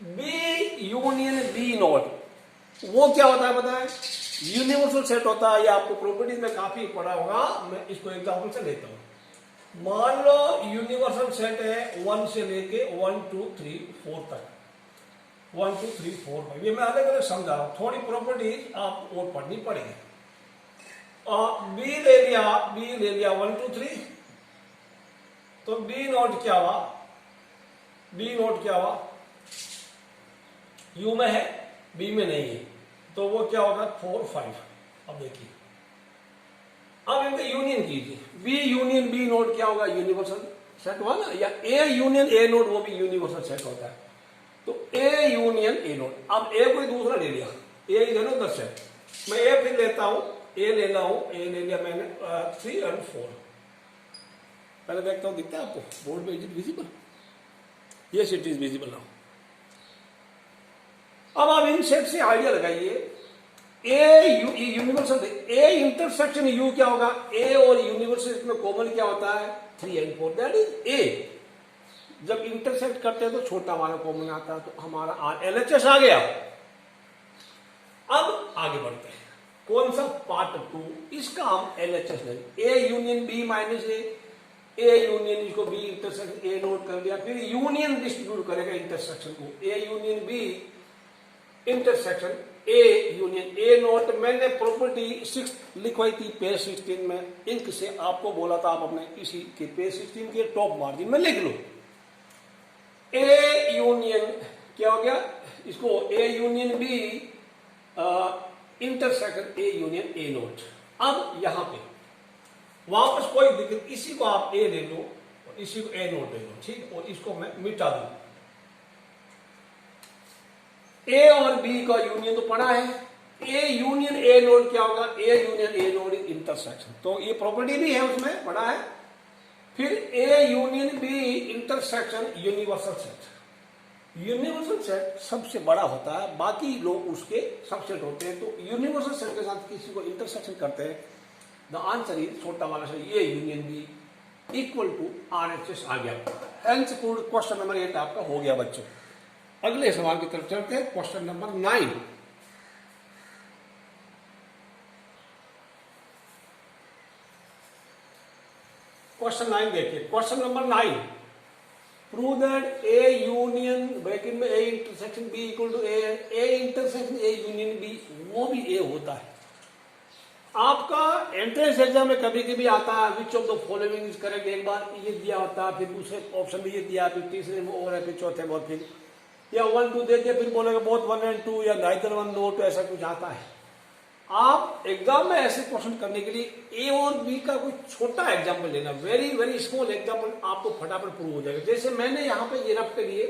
Speaker 1: बी यूनियन बी नोट वो क्या होता है, पता है, यूनिवर्सल सेट होता है। ये आपको प्रॉपर्टीज में काफी पढ़ा होगा, मैं इसको एग्जांपल से लेता हूं। मान लो यूनिवर्सल सेट है 1 से लेके 1 2 3 4 तक, 1 2 3 4 5, ये मैं अलग अलग समझा रहा हूं, थोड़ी प्रॉपर्टीज आप और पढ़नी पड़ेगी। बी ले लिया 1 2 3, तो बी नोट क्या हुआ, बी नोट क्या हुआ, यू में है, बी में नहीं है, तो वो क्या होगा 4 5। अब देखिए, अब इनका यूनियन कीजिए, बी यूनियन बी नोट क्या होगा, यूनिवर्सल सेट हुआ ना, या ए यूनियन ए नोट, वो भी यूनिवर्सल सेट होता है। तो ए यूनियन ए नोट, अब ए कोई दूसरा ले लिया, ए ही लेना 10 है, मैं ए फिर लेता हूं, ए ले लिया मैंने 3 और 4। पहले देखता हूं, दिखता है आपको बोर्ड में, is it visible? Yes it is visible now. अब आप इन सेट से आइडिया लगाइए, a universal, A intersection you क्या होगा, ए और यूनिवर्सल में कॉमन क्या होता है, 3 और 4, दैट इज ए। जब इंटरसेक्ट करते हैं तो छोटा वाला कॉमन आता है, तो हमारा एलएचएस आ गया। अब आगे बढ़ते हैं, कौन सा, पार्ट 2, इसका हम एलएचएस लेंगे, A union B minus A, A union इसको बी इंटरसेक्शन ए नोट कर दिया, फिर यूनियन डिस्ट्रीब्यूट करेगा इंटरसेक्शन को, A union B intersection A union A not. मैंने प्रॉपर्टी 6 लिखवाई थी पेज 16 में, इंक से आपको बोला था आप अपने इसी के पेज 16 के टॉप मार्जिन में लिख लो। ए यूनियन क्या हो गया, इसको A union B intersection A union A not. अब यहां पे वापस कोई दिक्कत, इसी को आप ए ले लो और इसी को ए नोट ले लो, ठीक, और इसको मैं मिटा दूं। ए और बी का यूनियन तो पढ़ा है, ए यूनियन ए नोड क्या होगा, A union A not is intersection, तो ये प्रॉपर्टी भी है उसमें पढ़ा है। फिर A union B intersection universal set, universal set सबसे बड़ा होता है, बाकी लोग उसके सबसेट होते हैं, तो यूनिवर्सल सेट के साथ किसी को इंटरसेक्शन करते हैं, द आंसर इज छोटा वाला से A union B equal to RHS आ गया। हेंस क्वेश्चन नंबर 8 आपका हो गया बच्चों। अगले सवाल की तरफ चलते हैं, क्वेश्चन नंबर 9। क्वेश्चन 9 देखिए, question number 9, prove that A union bracket में A intersection B equal to A intersection A union B, वो भी ए होता है। आपका एंट्रेंस एग्जाम में कभी कभी आता है विच of the following is correct, एक बार ये दिया होता है, फिर दूसरे ऑप्शन में ये दिया, फिर तीसरे में और है, फिर चौथे में और, फिर या 1 2 दे दिया, फिर बोलेगा बोथ 1 and 2 या नाइदर 1 नो 2, ऐसा कुछ आता है। आप एग्जाम में ऐसे क्वेश्चन करने के लिए ए और बी का कोई छोटा एग्जाम्पल लेना, वेरी वेरी स्मॉल एग्जाम्पल, आपको फटाफट प्रूव हो जाएगा। जैसे मैंने यहाँ पे ये रख के लिए,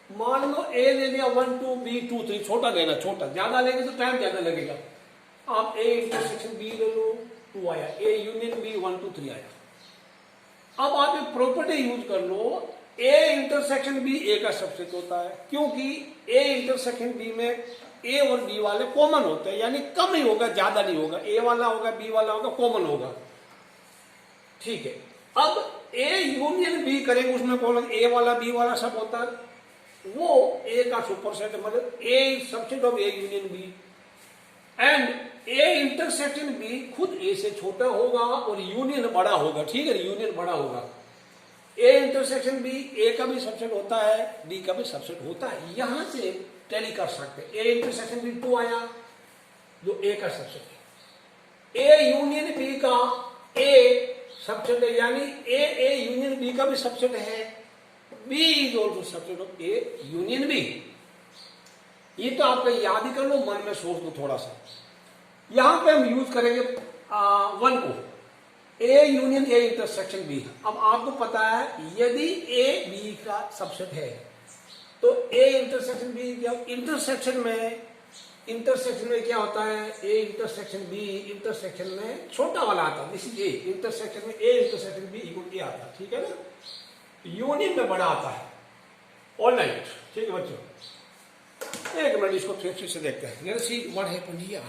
Speaker 1: मान लो ए ले लिया 1 2 बी 2 3, छोटा लेना, छोटा, ज्यादा लेंगे तो टाइम ज्यादा लगेगा। आप ए इंटरसेक्शन बी ले लो, 2 आया, ए यूनियन बी 1 2 3 आया। अब आप एक प्रॉपर्टी यूज कर लो, ए इंटरसेक्शन बी ए का सबसेट होता है, क्योंकि ए इंटरसेक्शन बी में ए और बी वाले कॉमन होते हैं, यानी कम ही होगा, ज्यादा नहीं होगा, ए वाला होगा बी वाला होगा, कॉमन होगा, ठीक है। अब ए यूनियन बी करेंगे, उसमें कॉमन ए वाला बी वाला सब होता है, वो ए का सुपरसेट है, मतलब A subset of A union B, and A intersection B खुद ए से छोटा होगा और यूनियन बड़ा होगा, ठीक है, यूनियन बड़ा होगा। ए इंटरसेक्शन बी ए का भी सबसेट होता है, बी का भी सबसेट होता है, यहां से टैली कर सकते हैं। ए इंटरसेक्शन बी 2 आया, जो ए का सबसेट है। ए यूनियन बी का ए सबसेट है, यानी ए यूनियन बी का भी सबसेट है, B is also subset of A union B. ये तो आपका याद ही कर लो, मन में सोच लो थोड़ा सा। यहां पे हम यूज करेंगे 1 को, A union A intersection B. अब आपको पता है यदि ए बी का सबसेट है तो ए इंटरसेक्शन बी क्या, इंटरसेक्शन में क्या होता है, ए इंटरसेक्शन बी इंटरसेक्शन में छोटा वाला आता है, दिस इज ए इंटरसेक्शन में ए इंटरसेक्शन बी इक्वल ए आता है, ठीक है ना, यूनियन में बड़ा आता है। ऑल राइट, ठीक है बच्चों, एक मिनट इसको फिर से देखते हैं, let's see what happened here.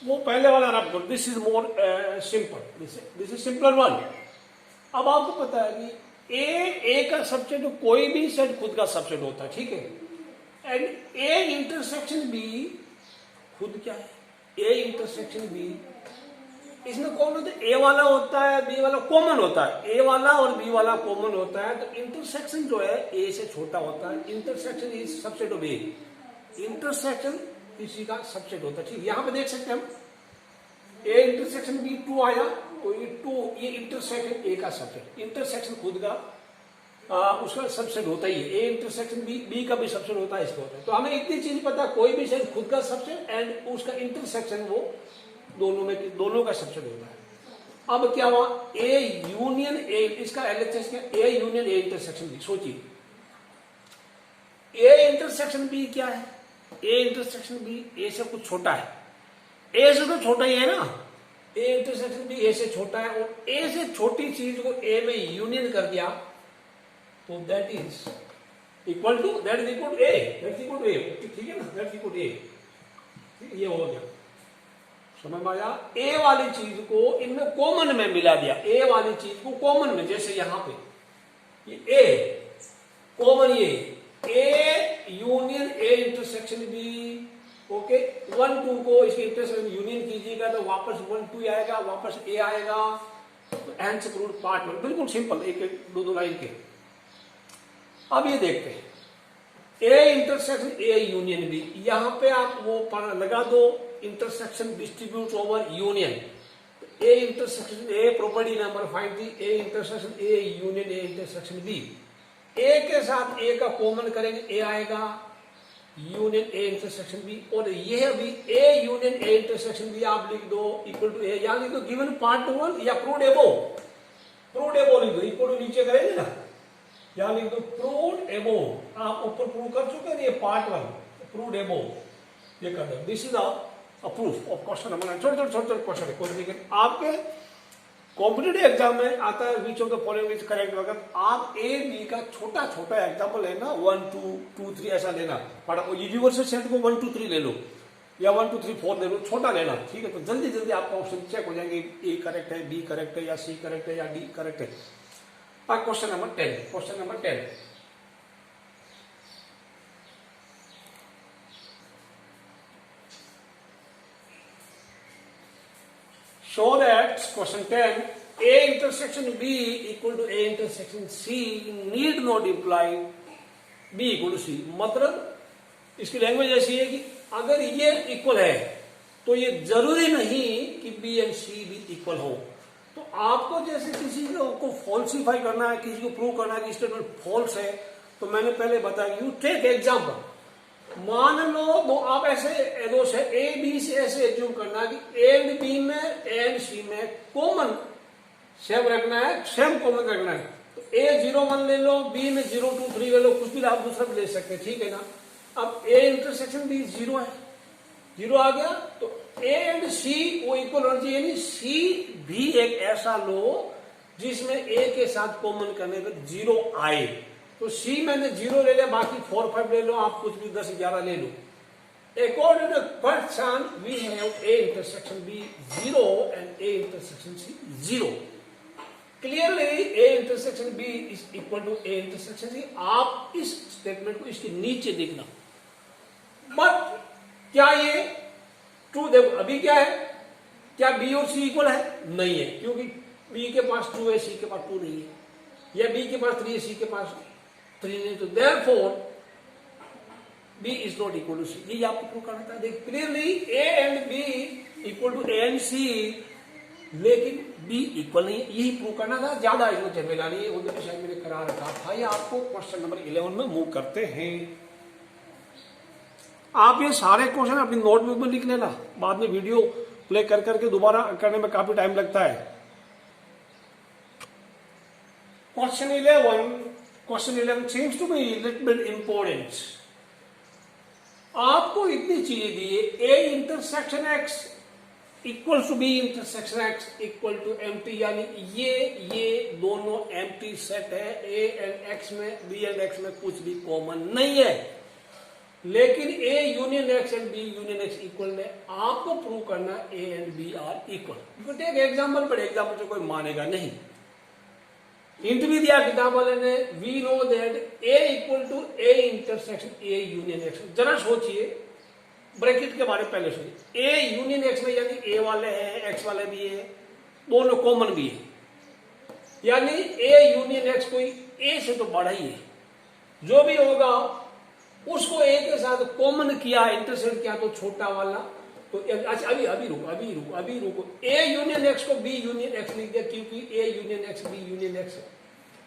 Speaker 1: वो पहले वाला रख दो, this is more simple, this is simpler one. अब आपको पता है कि ए का सबसेट, कोई भी सेट खुद का सबसेट होता है, ठीक है, एंड ए इंटरसेक्शन बी खुद क्या है, ए इंटरसेक्शन बी, इसमें कौन होता है, ए वाला होता है, बी वाला कॉमन होता है, ए वाला और बी वाला कॉमन होता है, तो इंटरसेक्शन जो है ए से छोटा होता है, intersection is subset of A, intersection इसी का सबसेट होता है, ठीक, यहां पे देख सकते हैं हम, ए इंटरसेक्शन बी 2 आया, तो ये 2 ये इंटरसेक्शन ए का सबसेट, इंटरसेक्शन खुद का उसका सबसेट होता ही है, ए इंटरसेक्शन बी का भी सबसेट होता है, इसका होता है। तो हमें इतनी चीज पता है, कोई भी सेट खुद का सबसेट एंड उसका इंटरसेक्शन वो दोनों का सबसेट होता है। अब क्या हुआ, ए यूनियन ए, इसका एलएचएस क्या, A union A intersection B. सोचिए ए इंटरसेक्शन बी क्या है, ए इंटरसेक्शन बी ए से कुछ छोटा है, ए से तो छोटा ही है ना, ए इंटरसेक्शन बी ए से छोटा है, और ए से छोटी चीज को ए में यूनियन कर दिया तो दैट इज इक्वल टू ए, ठीक है ना, दैट इक्वल टू ए, ये हो गया, समझ में आया। ए वाली चीज को इनमें कॉमन में मिला दिया, ए वाली चीज को कॉमन में, जैसे यहां पे ये ए कॉमन, ये A union A intersection B okay 1 2 को इसके इंटरसेक्शन यूनियन कीजिएगा तो वापस 1 2 आएगा, वापस ए आएगा। तो एंड से प्रूव्ड पार्ट 1, बिल्कुल सिंपल, एक एक दो लाइन के। अब ये देखते हैं A intersection A union B, यहां पे आप वो लगा दो intersection distribute over union. A intersection A property number find दी, A intersection A union A intersection B. A के साथ ए का कॉमन करेंगे, ए आएगा, यूनियन ए इंटरसेक्शन बी, और ये भी A union A intersection B आप लिख दो इक्वल टू ए, यहां लिख दो गिवन पार्ट 1 या प्रूव्ड एबोव, प्रूव्ड एबोव लिख दो, इक्वल टू नीचे करेंगे ना, यहां लिख दो प्रूव्ड एबोव। आप ऊपर प्रूव कर चुके हैं, ये पार्ट 1 प्रूव्ड एबोव, ये कर दो। This is a proof of question number. छोटे क्वेश्चन है, कोई नहीं, आपके कॉम्पिटेटिव एग्जाम में आता है विच of the following is correct वगैरह। आप ए बी का छोटा छोटा एग्जाम्पल लेना, 1 2 2 3 ऐसा लेना, बट यूनिवर्सल सेट को 1 2 3 ले लो या 1 2 3 4 ले लो, छोटा लेना, ठीक है। तो जल्दी जल्दी आपका ऑप्शन चेक हो जाएंगे, ए करेक्ट है, बी करेक्ट है, या सी करेक्ट है, या डी करेक्ट है। Question number 10, question number 10, show that question 10 A intersection B equal to A intersection C need not imply B equal to C। मतलब इसकी लैंग्वेज ऐसी है कि अगर ये इक्वल है तो ये जरूरी नहीं कि B एंड C भी इक्वल हो। तो आपको जैसे किसी को फॉल्सिफाई करना है, किसी को प्रूव करना है कि स्टेटमेंट फॉल्स है, तो मैंने पहले बताया यू टेक एग्जाम्पल। मान लो दो आप ऐसे दो से ए बी से ऐसे एज्यूम करना कि ए एंड बी में ए एंड सी में कॉमन सेम रखना है, सेम कॉमन रखना है। तो ए 0 1 ले लो, बी में 0 2 3 ले लो, कुछ भी आप दूसरा भी ले सकते हैं, ठीक है ना। अब ए इंटरसेक्शन बी 0 है, 0 आ गया, तो ए एंड सी वो इक्वल होना चाहिए, यानी सी भी एक ऐसा लो जिसमें ए के साथ कॉमन करने पर 0 आए। तो सी मैंने 0 ले लिया, बाकी 4 5 ले लो, आप कुछ भी 10 11 ले लो। According to question, we have A intersection B 0 and A intersection C 0. Clearly, A intersection B is equal to A intersection C. आप इस स्टेटमेंट को इसके नीचे देखना। बट क्या ये ट्रू? देखो अभी क्या है, क्या B और C इक्वल है? नहीं है, क्योंकि B के पास 2 है, C के पास 2 नहीं है, या B के पास 3 है, C के पास 3 नहीं। तो therefore B is not equal to C। ये आपको प्रूव करना था। देख clearly A and B equal to A and C, लेकिन B इक्वल नहीं है, यही प्रूव करना था। ज्यादा इसमें झमेला नहीं है, उधर तो शायद मैंने करा रखा था। ये आपको क्वेश्चन नंबर 11 में मूव करते हैं। आप ये सारे क्वेश्चन अपनी नोटबुक में लिख लेना, बाद में वीडियो प्ले कर करके दोबारा करने में काफी टाइम लगता है। Question 11 seems to be a little bit important। आपको इतनी चीजें दी है, A intersection X equal to B intersection X equal to empty, यानी ये दोनों एम्प्टी सेट है। ए एंड एक्स में, बी एंड एक्स में कुछ भी कॉमन नहीं है, लेकिन A union X and B union X equal है। आपको प्रूव करना A and B are equal. Take example, but example से कोई मानेगा नहीं। इंट भी दिया किताब वाले ने, we know that A equal to A intersection A union X. जरा सोचिए, ब्रैकेट के बारे में पहले सोचिए। ए यूनियन एक्स में यानी ए वाले हैं, एक्स वाले भी है, दोनों कॉमन भी है, यानी ए यूनियन एक्स कोई ए से तो बड़ा ही है। जो भी होगा उसको ए के साथ कॉमन किया, इंटरसेक्ट किया तो छोटा वाला। तो अच्छा अभी रुको, ए यूनियन एक्स को बी यूनियन एक्स लिख दिया, क्योंकि A union X B union X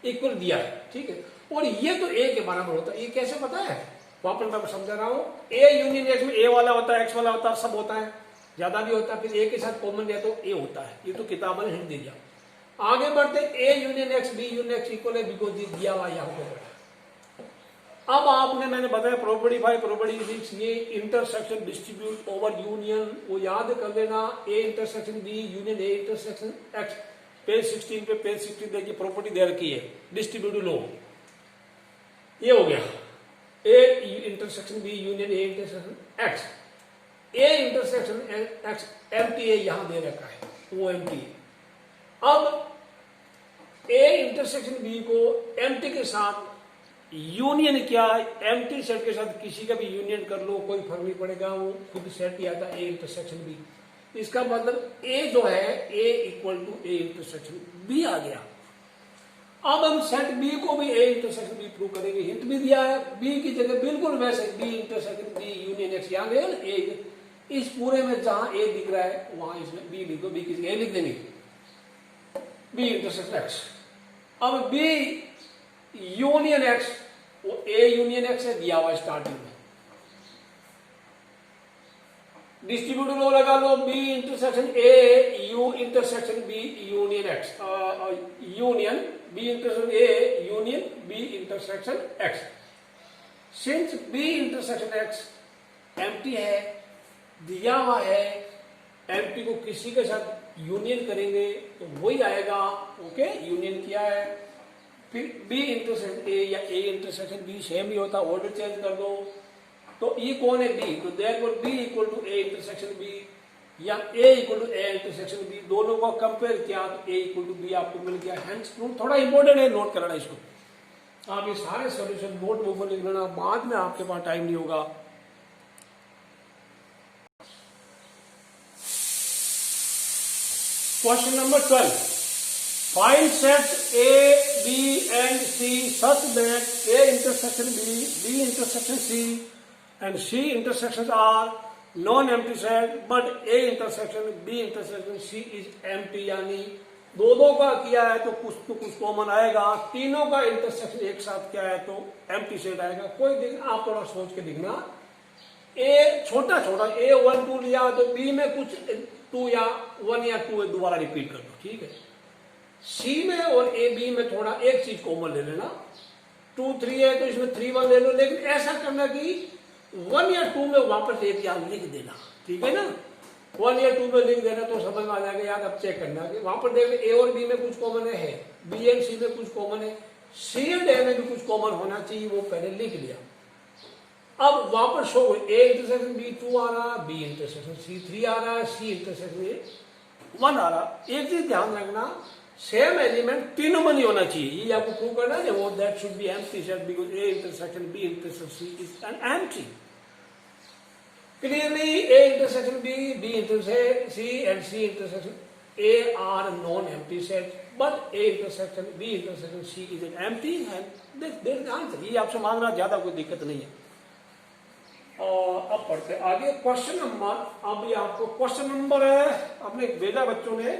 Speaker 1: equal दिया है, ठीक है। और ये तो ए के बराबर होता है। ये कैसे पता है? वापस मैं समझा रहा हूं। ए यूनियन एक्स में ए वाला होता है, एक्स वाला होता है, सब होता है, ज्यादा भी होता है। फिर ए के साथ कॉमन दिया तो ए होता है। ये तो किताब ने हिंट दे दिया। आगे बढ़ते, A union X B union X equal है, बिकॉज ये दिया हुआ यहाँ पे। अब आपने, मैंने बताया प्रॉपर्टी 5 प्रॉपर्टी 6, ये इंटरसेक्शन डिस्ट्रीब्यूट ओवर यूनियन, वो याद कर लेना। A intersection B union A intersection X, page 16 पे, पेज 16 देखिए प्रॉपर्टी दे रखी है, डिस्ट्रीब्यूटिव लॉ। ये हो गया A intersection B union A intersection X. A intersection X empty है, यहां दे रखा है, वो एम्प्टी है। अब ए इंटरसेक्शन बी को एम्प्टी के साथ यूनियन क्या, एम्प्टी सेट के साथ किसी का भी यूनियन कर लो, कोई फर्क नहीं पड़ेगा, वो खुद सेट ही आता है, ए इंटरसेक्शन बी। इसका मतलब ए जो है A equal to A intersection B आ गया। अब हम सेट बी को भी ए इंटरसेक्शन बी प्रूव करेंगे। हिंट भी दिया है, बी की जगह बिल्कुल वैसे B intersection B union X, यहाँ गया ना ए, इस पूरे में जहां ए दिख रहा है वहां इसमें बी लिख दो, बी की जगह ए लिख देंगे, बी इंटरसेक्शन एक्स। अब बी यूनियन एक्स, वो ए यूनियन एक्स है दिया हुआ स्टार्टिंग में, डिस्ट्रीब्यूटिव लो लगा लो, B intersection A U intersection B union X, union B intersection A union B intersection X. Since B intersection X empty है, दिया हुआ है, एम्प्टी को किसी के साथ यूनियन करेंगे तो वही आएगा। ओके, यूनियन किया है, फिर बी इंटरसेक्शन ए या ए इंटरसेक्शन बी सेम ही होता, ऑर्डर चेंज कर दो। तो ई कौन है, बी, तो therefore B equal to A intersection B या A equal to A intersection B, दोनों को कंपेयर किया तो ए इक्वल टू बी आपको मिल गया। हेंस प्रूफ थोड़ा इंपॉर्टेंट है, नोट कराना इसको। आप ये सारे सॉल्यूशन नोटबुक में लिख लेना, बाद में आपके पास टाइम नहीं होगा। Question number 12, find set A B and C such that A intersection B, B intersection C and C intersections are non-empty set, but A intersection B intersection C is empty। यानी दो का किया है तो कुछ common आएगा, तीनों का इंटरसेक्शन एक साथ किया है तो एम्प्टी सेट आएगा। कोई देखना, आप थोड़ा सोच के देखना, ए छोटा ए 1 2 लिया तो बी में कुछ 2 या 1 या 2 दोबारा रिपीट कर दो, ठीक है। सी में और ए बी में थोड़ा एक चीज कॉमन ले लेना, 2 3 है तो इसमें 3 1 ले लो, लेकिन ऐसा करना कि 1 या 2 में वापस एक यहाँ लिख देना, ठीक है ना। 1 या 2 में लिख देना तो समझ में आ जाएगा। याद अब चेक करना कि वहां पर देखो ए और बी में कुछ कॉमन है, बी एंड सी में कुछ कॉमन है, सी एंड ए में भी कुछ कॉमन होना चाहिए, वो पहले लिख लिया। अब वापस शो ए इंटरसेक्शन बी 2 आ रहा, बी इंटरसेक्शन सी 3 आ रहा है, सी इंटरसेक्शन ए 1 आ रहा। एक चीज ध्यान रखना, सेम एलिमेंट तीनों में नहीं होना चाहिए, ये आपको प्रूव करना है। वो that should be empty set because A intersection B intersection C is an empty. Clearly A intersection B, B intersection C and C intersection A are non empty set, but A intersection B intersection C is an empty and this answer. ये आपसे मांगना ज्यादा कोई दिक्कत नहीं है। और अब पढ़ते आगे क्वेश्चन नंबर, अब ये आपको क्वेश्चन नंबर है, आपने भेजा बच्चों ने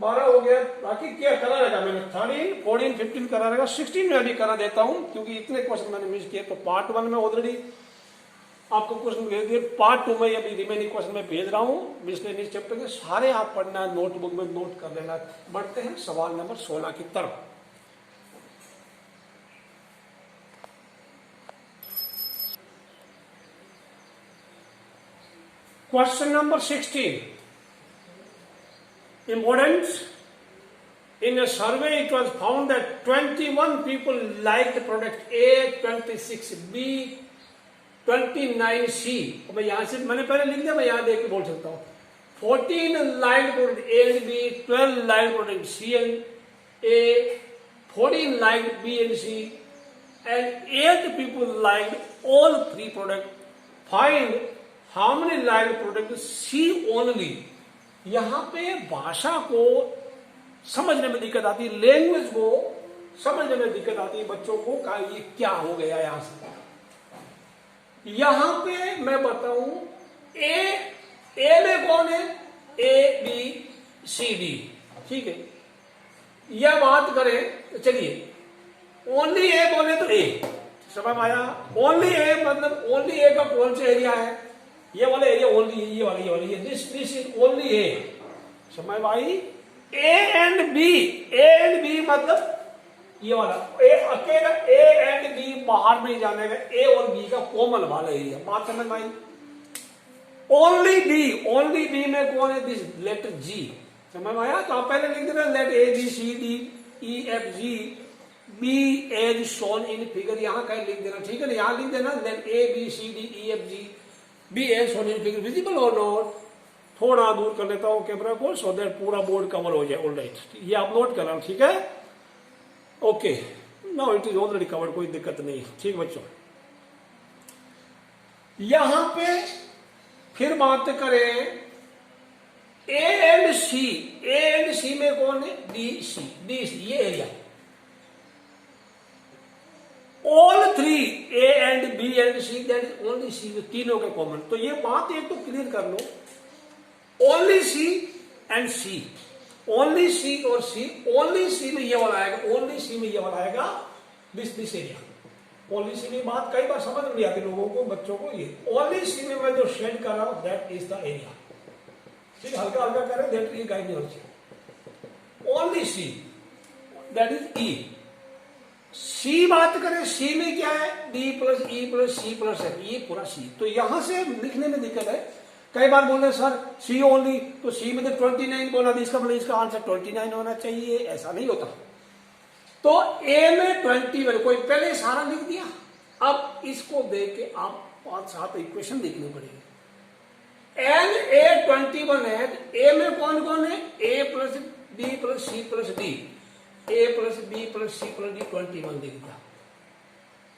Speaker 1: 12 हो गया, बाकी क्या करा रहेगा, मैंने 13 14 15 करा रहेगा, 16 में अभी करा देता हूं क्योंकि इतने क्वेश्चन मैंने मिस किए। तो पार्ट 1 में ऑलरेडी आपको क्वेश्चन भेज दिए, पार्ट 2 में अभी रिमेनिंग क्वेश्चन में भेज रहा हूं। मिसलेनियस चैप्टर के सारे आप पढ़ना, नोटबुक में नोट कर लेना। बढ़ते हैं सवाल नंबर 16 की तरफ। Question number 16, important. In a survey, it was found that 21 people liked product A, 26 B, 29 C। और मैं यहां से मैंने पहले लिख दिया, मैं यहां देख के बोल सकता हूं। 14 liked product A and B, 12 liked product C and A, 14 liked B and C, and 8 people liked all 3 products. Find how many liked product C only। यहां पे भाषा को समझने में दिक्कत आती है, लैंग्वेज को समझने में दिक्कत आती है बच्चों को, का ये क्या हो गया यहां से। यहां पे मैं बताऊं, ए में कौन है, ए बी सी डी, ठीक है। यह बात करें तो चलिए ओनली ए बोले तो ए, समझ में आया। ओनली ए मतलब ओनली ए का कौन सा एरिया है, ये वाला एरिया ओनली, ये वाली दिस इज ओनली ए, समझ में आई। ए एंड बी मतलब ये वाला ए, अकेला ए एंड बी बाहर नहीं जाने का, ए और बी का कॉमन वाला एरिया, बात समझ में आई। ओनली बी में कौन है, दिस लेटर जी, समझ में आया। तो आप पहले लिख देना let A B C D E F G be as shown in figure, यहां कहीं लिख देना, ठीक है ना। यहां लिख देना let A B C D E F G be as shown in figure visible और नॉट। थोड़ा दूर कर लेता हूं कैमरा को सो दैट पूरा बोर्ड कवर हो जाए। ऑलराइट, ये आप नोट करना, ठीक है, okay. No it is already covered, कोई दिक्कत नहीं। ठीक बच्चों, यहां पे फिर बात करें ए and C. A and C में कौन है? डी सी। डी सी ये area. All three A and B and C that is only C, तीनों के कॉमन। तो ये बात एक तो क्लियर कर लो, only C and C, only C और सी। ओनली सी में ये वाला आएगा, ओनली सी में ये वाला आएगा, दिस एरिया। ओनली सी में बात कई बार समझ नहीं आती लोगों को, बच्चों को। ये ओनली सी में मैं जो शेड कर रहा हूं दैट इज द एरिया। ठीक, हल्का हल्का करें, दैट इज गाइड नहीं। Only C that is E. C बात करें, सी में क्या है? D plus E plus C plus F, ये पूरा सी। तो यहां से लिखने में दिक्कत है। कई बार बोल रहे सर सी ओनली, तो सी में तो 29 बोला, इसका मतलब इसका आंसर 29 होना चाहिए, ऐसा नहीं होता। तो ए में 21, कोई पहले सारा लिख दिया। अब इसको देख के आप 5-7 इक्वेशन लिखनी पड़ेगी। एन ए 21 है, ए में कौन कौन है? A plus B plus C plus D, A plus B plus C plus D 21 लिख दिया।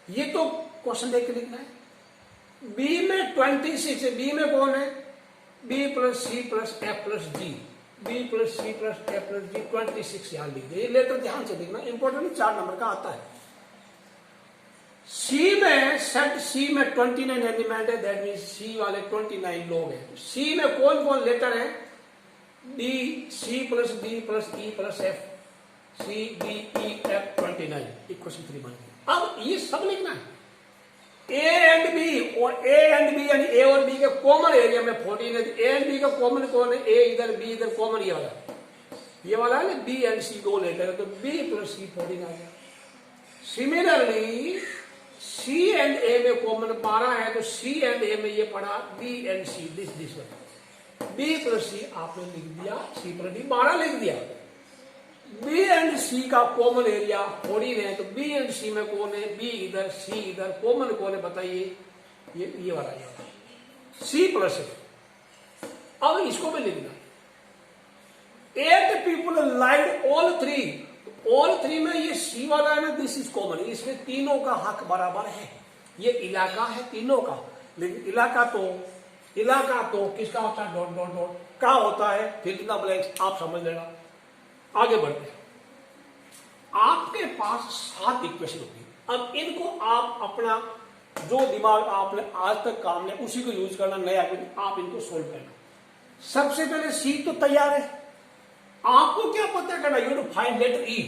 Speaker 1: ये तो क्वेश्चन देख के लिखना है। बी में 26 है, बी में कौन है? B plus C plus F plus D, B plus C plus F plus D 26 यहां लिख दिया। ये लेटर ध्यान से देखना, इंपॉर्टेंट 4 नंबर का आता है। सी में सेट सी में 29 एलिमेंट है, दैट मीन सी वाले 29 लोग हैं। सी में कौन कौन लेटर है? D, C plus D plus E plus F, C D E F 29, equation 3 बन गई। अब ये सब लिखना है। ए एंड बी, और ए एंड बी यानी ए और बी के कॉमन एरिया में 14 है। ए एंड बी का कॉमन कौन है? ए इधर, बी इधर, कॉमन ये वाला है ना। बी एंड सी 2 लेटर है, तो बी प्लस सी 14 आ गया। सिमिलरली सी एंड ए में कॉमन 12 है, तो सी एंड ए में ये पड़ा B and C, this one. B plus C आपने लिख दिया, सी प्लस डी 12 लिख दिया। बी एंड सी का कॉमन एरिया 14 है, तो बी एंड सी में कौन है? बी इधर, सी इधर, कॉमन कौन है बताइए? ये वाला सी प्लस है। अब इसको भी लिखना। 8 पीपल लाइड ऑल 3, ऑल 3 में ये सी वाला है ना, दिस इज कॉमन। इसमें तीनों का हक बराबर है। ये इलाका है तीनों का, लेकिन इलाका तो किसका होता है? डॉट डॉट डॉट का होता है। फिर कितना ब्लैंक्स आप समझ लेना। आगे बढ़ते हैं। आपके पास 7 इक्वेशन होगी। अब इनको आप अपना जो दिमाग आपने आज तक काम लिया उसी को यूज करना, नया आप इनको सोल्व करना। सबसे पहले सी तो तैयार है, आपको क्या पता करना? यू टू फाइंड लेटर ई।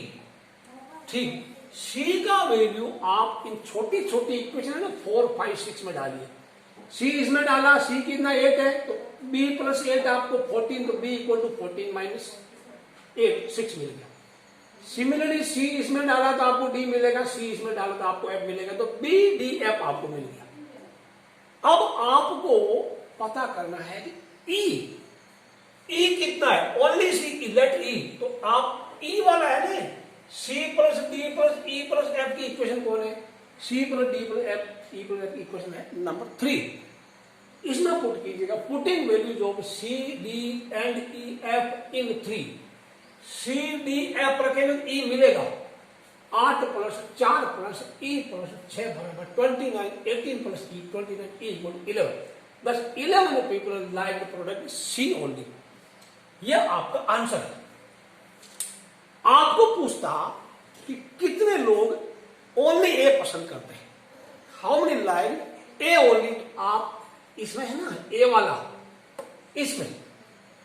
Speaker 1: ठीक, सी का वैल्यू आप इन छोटी छोटी इक्वेशन है ना 4, 5, 6 में डालिए। सी इसमें डाला, सी कितना 8 है, तो बी प्लस 8 आपको 14, तो बी इक्वल टू 14 माइनस 8, 6 मिल गया। सिमिलरली सी इसमें डाला तो आपको डी मिलेगा, सी इसमें डाला तो आपको एफ मिलेगा, तो बी डी एफ आपको मिल गया। अब आपको पता करना है कि ई कितना है? Only C, let E. तो आप ई वाला है ना, C plus D plus E plus F की इक्वेशन कौन है? C plus D plus F E plus F की इक्वेशन है नंबर 3। इसमें पुट कीजिएगा, putting values of C D and E F in 3। C D F रखेंगे E मिलेगा 8 plus 4 plus E plus 6 बराबर 29, 18 प्लस ई 29 ई इक्वल 11। बस 11 people like the product C only. यह आपका आंसर है। आपको पूछता कि कितने लोग ओनली ए पसंद करते हैं, how many like A only. आप इसमें है ना ए वाला,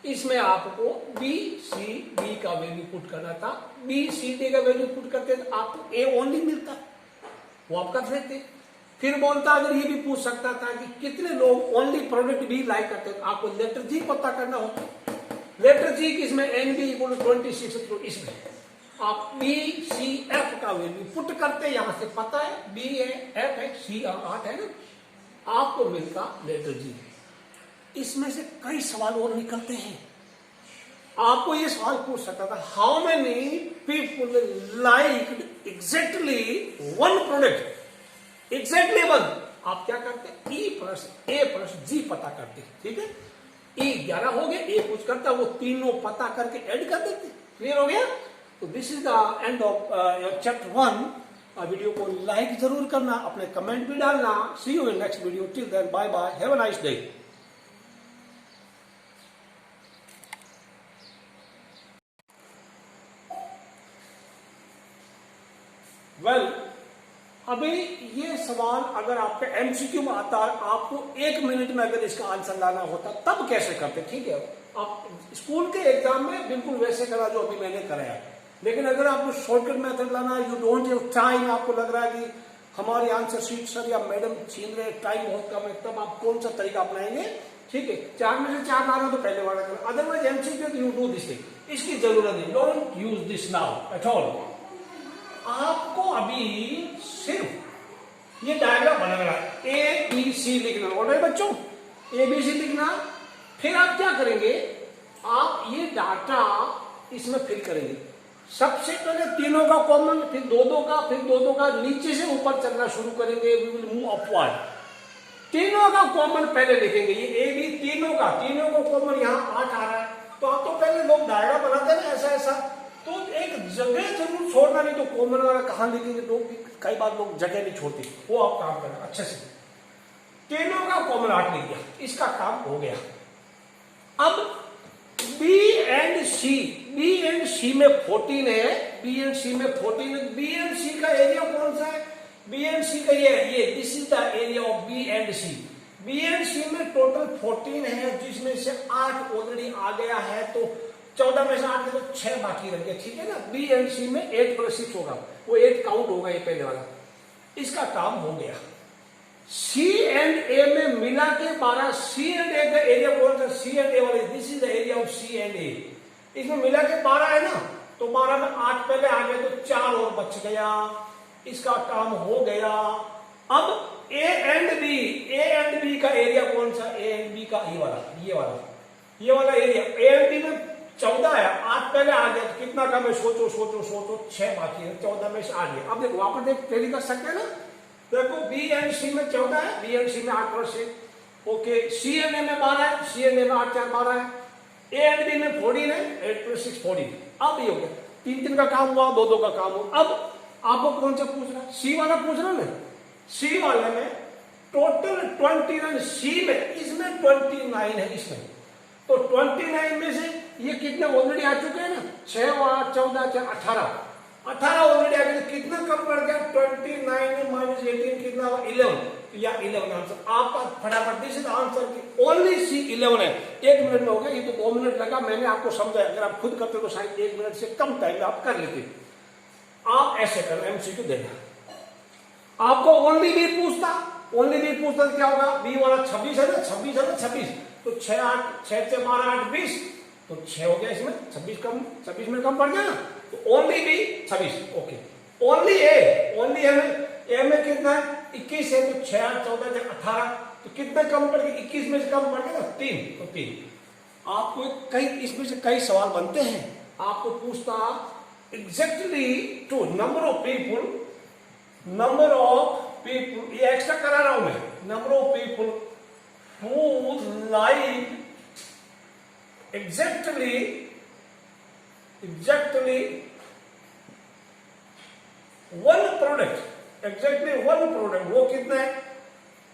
Speaker 1: इसमें आपको बी सी डी का वैल्यू पुट करना था। बी सी डी का वैल्यू पुट करते तो आपको ए ओनली मिलता, वो आप कर देते। फिर बोलता अगर ये भी पूछ सकता था कि कितने लोग ओनली प्रोडक्ट बी लाइक करते, तो आपको लेटर जी पता करना होता। लेटर जी किसमें? एन बी इक्वल 26, तो इसमें आप बी सी एफ का वैल्यू पुट करते। यहां से पता है बी है, एफ है, सी 8 है ना, आपको मिलता लेटर जी। इसमें से कई सवाल और निकलते हैं। आपको ये सवाल पूछ सकता था, how many people like exactly 1 product, exactly 1। आप क्या करते? ई प्लस ए प्लस जी पता करते। ठीक है, ई 11 हो गया, ए कुछ करता, वो तीनों पता करके ऐड कर देते। क्लियर हो गया? तो this is the end of chapter 1। Video को लाइक जरूर करना, अपने कमेंट भी डालना। See you in next video, till then bye bye, have a nice day. Well, अभी ये सवाल अगर आपके एमसीक्यू में आता है, आपको 1 मिनट में अगर इसका आंसर लाना होता तब कैसे करते, ठीक है। आप स्कूल के एग्जाम में बिल्कुल वैसे करा जो अभी मैंने कराया, लेकिन अगर आपको शॉर्टकट मेथड लाना, यू डोंट हैव टाइम, आपको लग रहा है कि हमारी आंसर शीट सर या मैडम छीन रहे, टाइम बहुत कम है, तब आप कौन सा तरीका अपनाएंगे, ठीक है। 4 में से 4 लाना तो पहले वाला करना, otherwise MCQ you do this thing, इसकी जरूरत नहीं, don't use this now at all. आपको अभी सिर्फ ये डायग्राम बनाना है, ए बी सी लिखना, ऑलराइट बच्चों, ए बी सी लिखना। फिर आप क्या करेंगे, आप ये डाटा इसमें फिल करेंगे। सबसे पहले तीनों का कॉमन, फिर दो का, फिर दो का, नीचे से ऊपर चलना शुरू करेंगे, वी विल मूव अपवर्ड। तीनों का कॉमन पहले लिखेंगे, ये ए बी तीनों का कॉमन यहाँ 8 आ रहा है, तो आप तो पहले लोग डायग्राम बनाते हैं ना ऐसा ऐसा, तो एक जगह जरूर छोड़ना, नहीं तो कॉमन वाला कहां लिखेंगे, तो कई बार लोग जगह नहीं छोड़ते, वो आप काम करना अच्छे से। तीनों का कॉमन 8 लिख दिया, इसका काम हो गया। अब बी एंड सी में 14 है, बी एंड सी में 14 है। बी एंड सी का एरिया कौन सा है, बी एंड सी का ये this is the area of B and C. B and C में टोटल 14 है, जिसमें से 8 ऑलरेडी आ गया है, तो 14 में से 8 में तो 6 बाकी रह गए, ठीक है ना। बी एंड सी में 8 + 6 होगा, वो 8 काउंट होगा, ये पहले वाला, इसका काम हो गया। सी एंड ए में मिला के 12, सी एंड ए का एरिया कौन सा, सी एंड ए वाले, this is the area of C and A, इसमें मिला के 12 है ना, तो 12 में 8 पहले आ गए, तो 4 और बच गया, इसका काम हो गया। अब ए एंड बी का एरिया कौन सा, ए एंड बी का ये वाला एरिया, ए एंड बी में 14 है, 8 पहले आ गया, तो कितना कम है, सोचो 6 बाकी है, 14 में से आ गया। अब देखो वहां पर देख टेली कर सकते हैं ना, देखो बी एंड सी में 14 है, बी एंड सी में 8 + 6, ओके। सी एंड ए में 12 है, सी एंड ए में 8 × 4 12 है, ए एंड बी में 14 है, 8 + 6 14। अब ये हो गया, 3 का काम हुआ, 2 का काम हुआ। अब आपको कौन सा पूछ रहा है, सी वाला पूछ रहा है, सी वाले में टोटल 29, सी में, इसमें 29 है, इसमें तो 29 में से ये कितने ऑलरेडी आ चुके हैं ना, 6 और 8 14 18 ऑलरेडी आ गए, तो कितना कम पड़ गया, 29 - 18 कितना हुआ, 11, या 11 आंसर आपका। फटाफट दिस इज आंसर की ओनली सी 11 है। 1 मिनट में हो गया, ये तो 2 मिनट लगा, मैंने आपको समझाया, अगर आप खुद करते तो शायद 1 मिनट से कम टाइम में आप कर लेते। आप ऐसे करना, एमसीक्यू देना, आपको ओनली बी पूछता तो क्या होगा, बी वाला 26 है ना, 26 तो 6 × 12 8 20, तो 6 हो गया, इसमें 26 में कम पड़ गया ना, तो ओनली बी 26, ओके। ओनली ए में कितना है, 21 है, तो 6 8 14 18, तो कितने कम पड़ गए, 21 में से कम पड़ गया ना, 3, तो 3। आपको इसमें से कई सवाल बनते हैं, आपको पूछता exactly two number of people, ये एक्स्ट्रा करा रहा हूं मैं, number of people who like exactly one product, वो कितना है,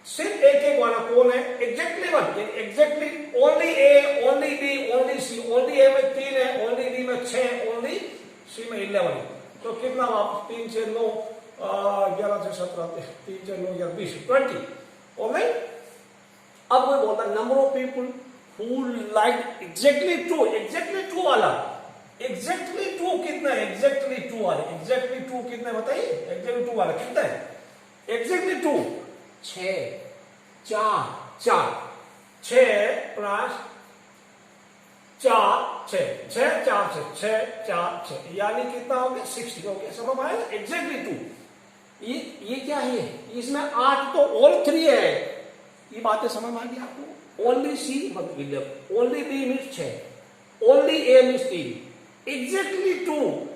Speaker 1: सिर्फ एक वाला कौन है, एग्जैक्टली 1, एग्जैक्टली ओनली ए, ओनली बी, ओनली सी, ओनली ए में 3 है, ओनली बी में 6, ओनली सी में 11 है, तो कितना वापस 3 से 9 11 से 17 3 से 9 या 20 20, ऑलराइट। अब कोई बोलता number of people who like exactly two वाला, एग्जैक्टली 2 कितना है, एग्जैक्टली 2 वाला, एग्जैक्टली 2 कितना है बताइए, एग्जैक्टली 2 वाला कितना है, एग्जैक्टली 2 6 4 4 6 + 4 6 6 4 6 4 6, यानी कितना हो गया 60 हो गया, समझ आया, एग्जैक्टली 2। ये क्या है, इसमें 8 तो ऑल 3 है, ये बातें समझ में आ गई आपको। ओनली सी मतलब 11, ओनली बी मीन्स 6, ओनली ए मीन्स 3, एग्जैक्टली 2,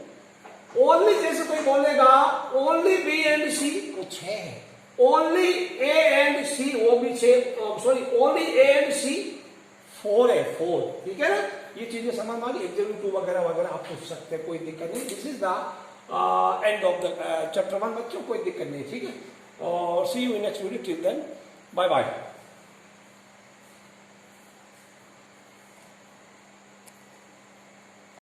Speaker 1: ओनली जैसे कोई बोलेगा ओनली बी एंड सी वो 6 है, ओनली ए एंड सी वो भी 6, सॉरी ओनली ए एंड सी 4 है, 4, ठीक है ना। ये चीजें समझ में आ गई, एग्जैक्टली 2 वगैरह आप पूछ सकते हैं, कोई दिक्कत नहीं। This is the end of the chapter 1 बच्चों, कोई दिक्कत नहीं, ठीक है। और see you in next video, till then bye bye.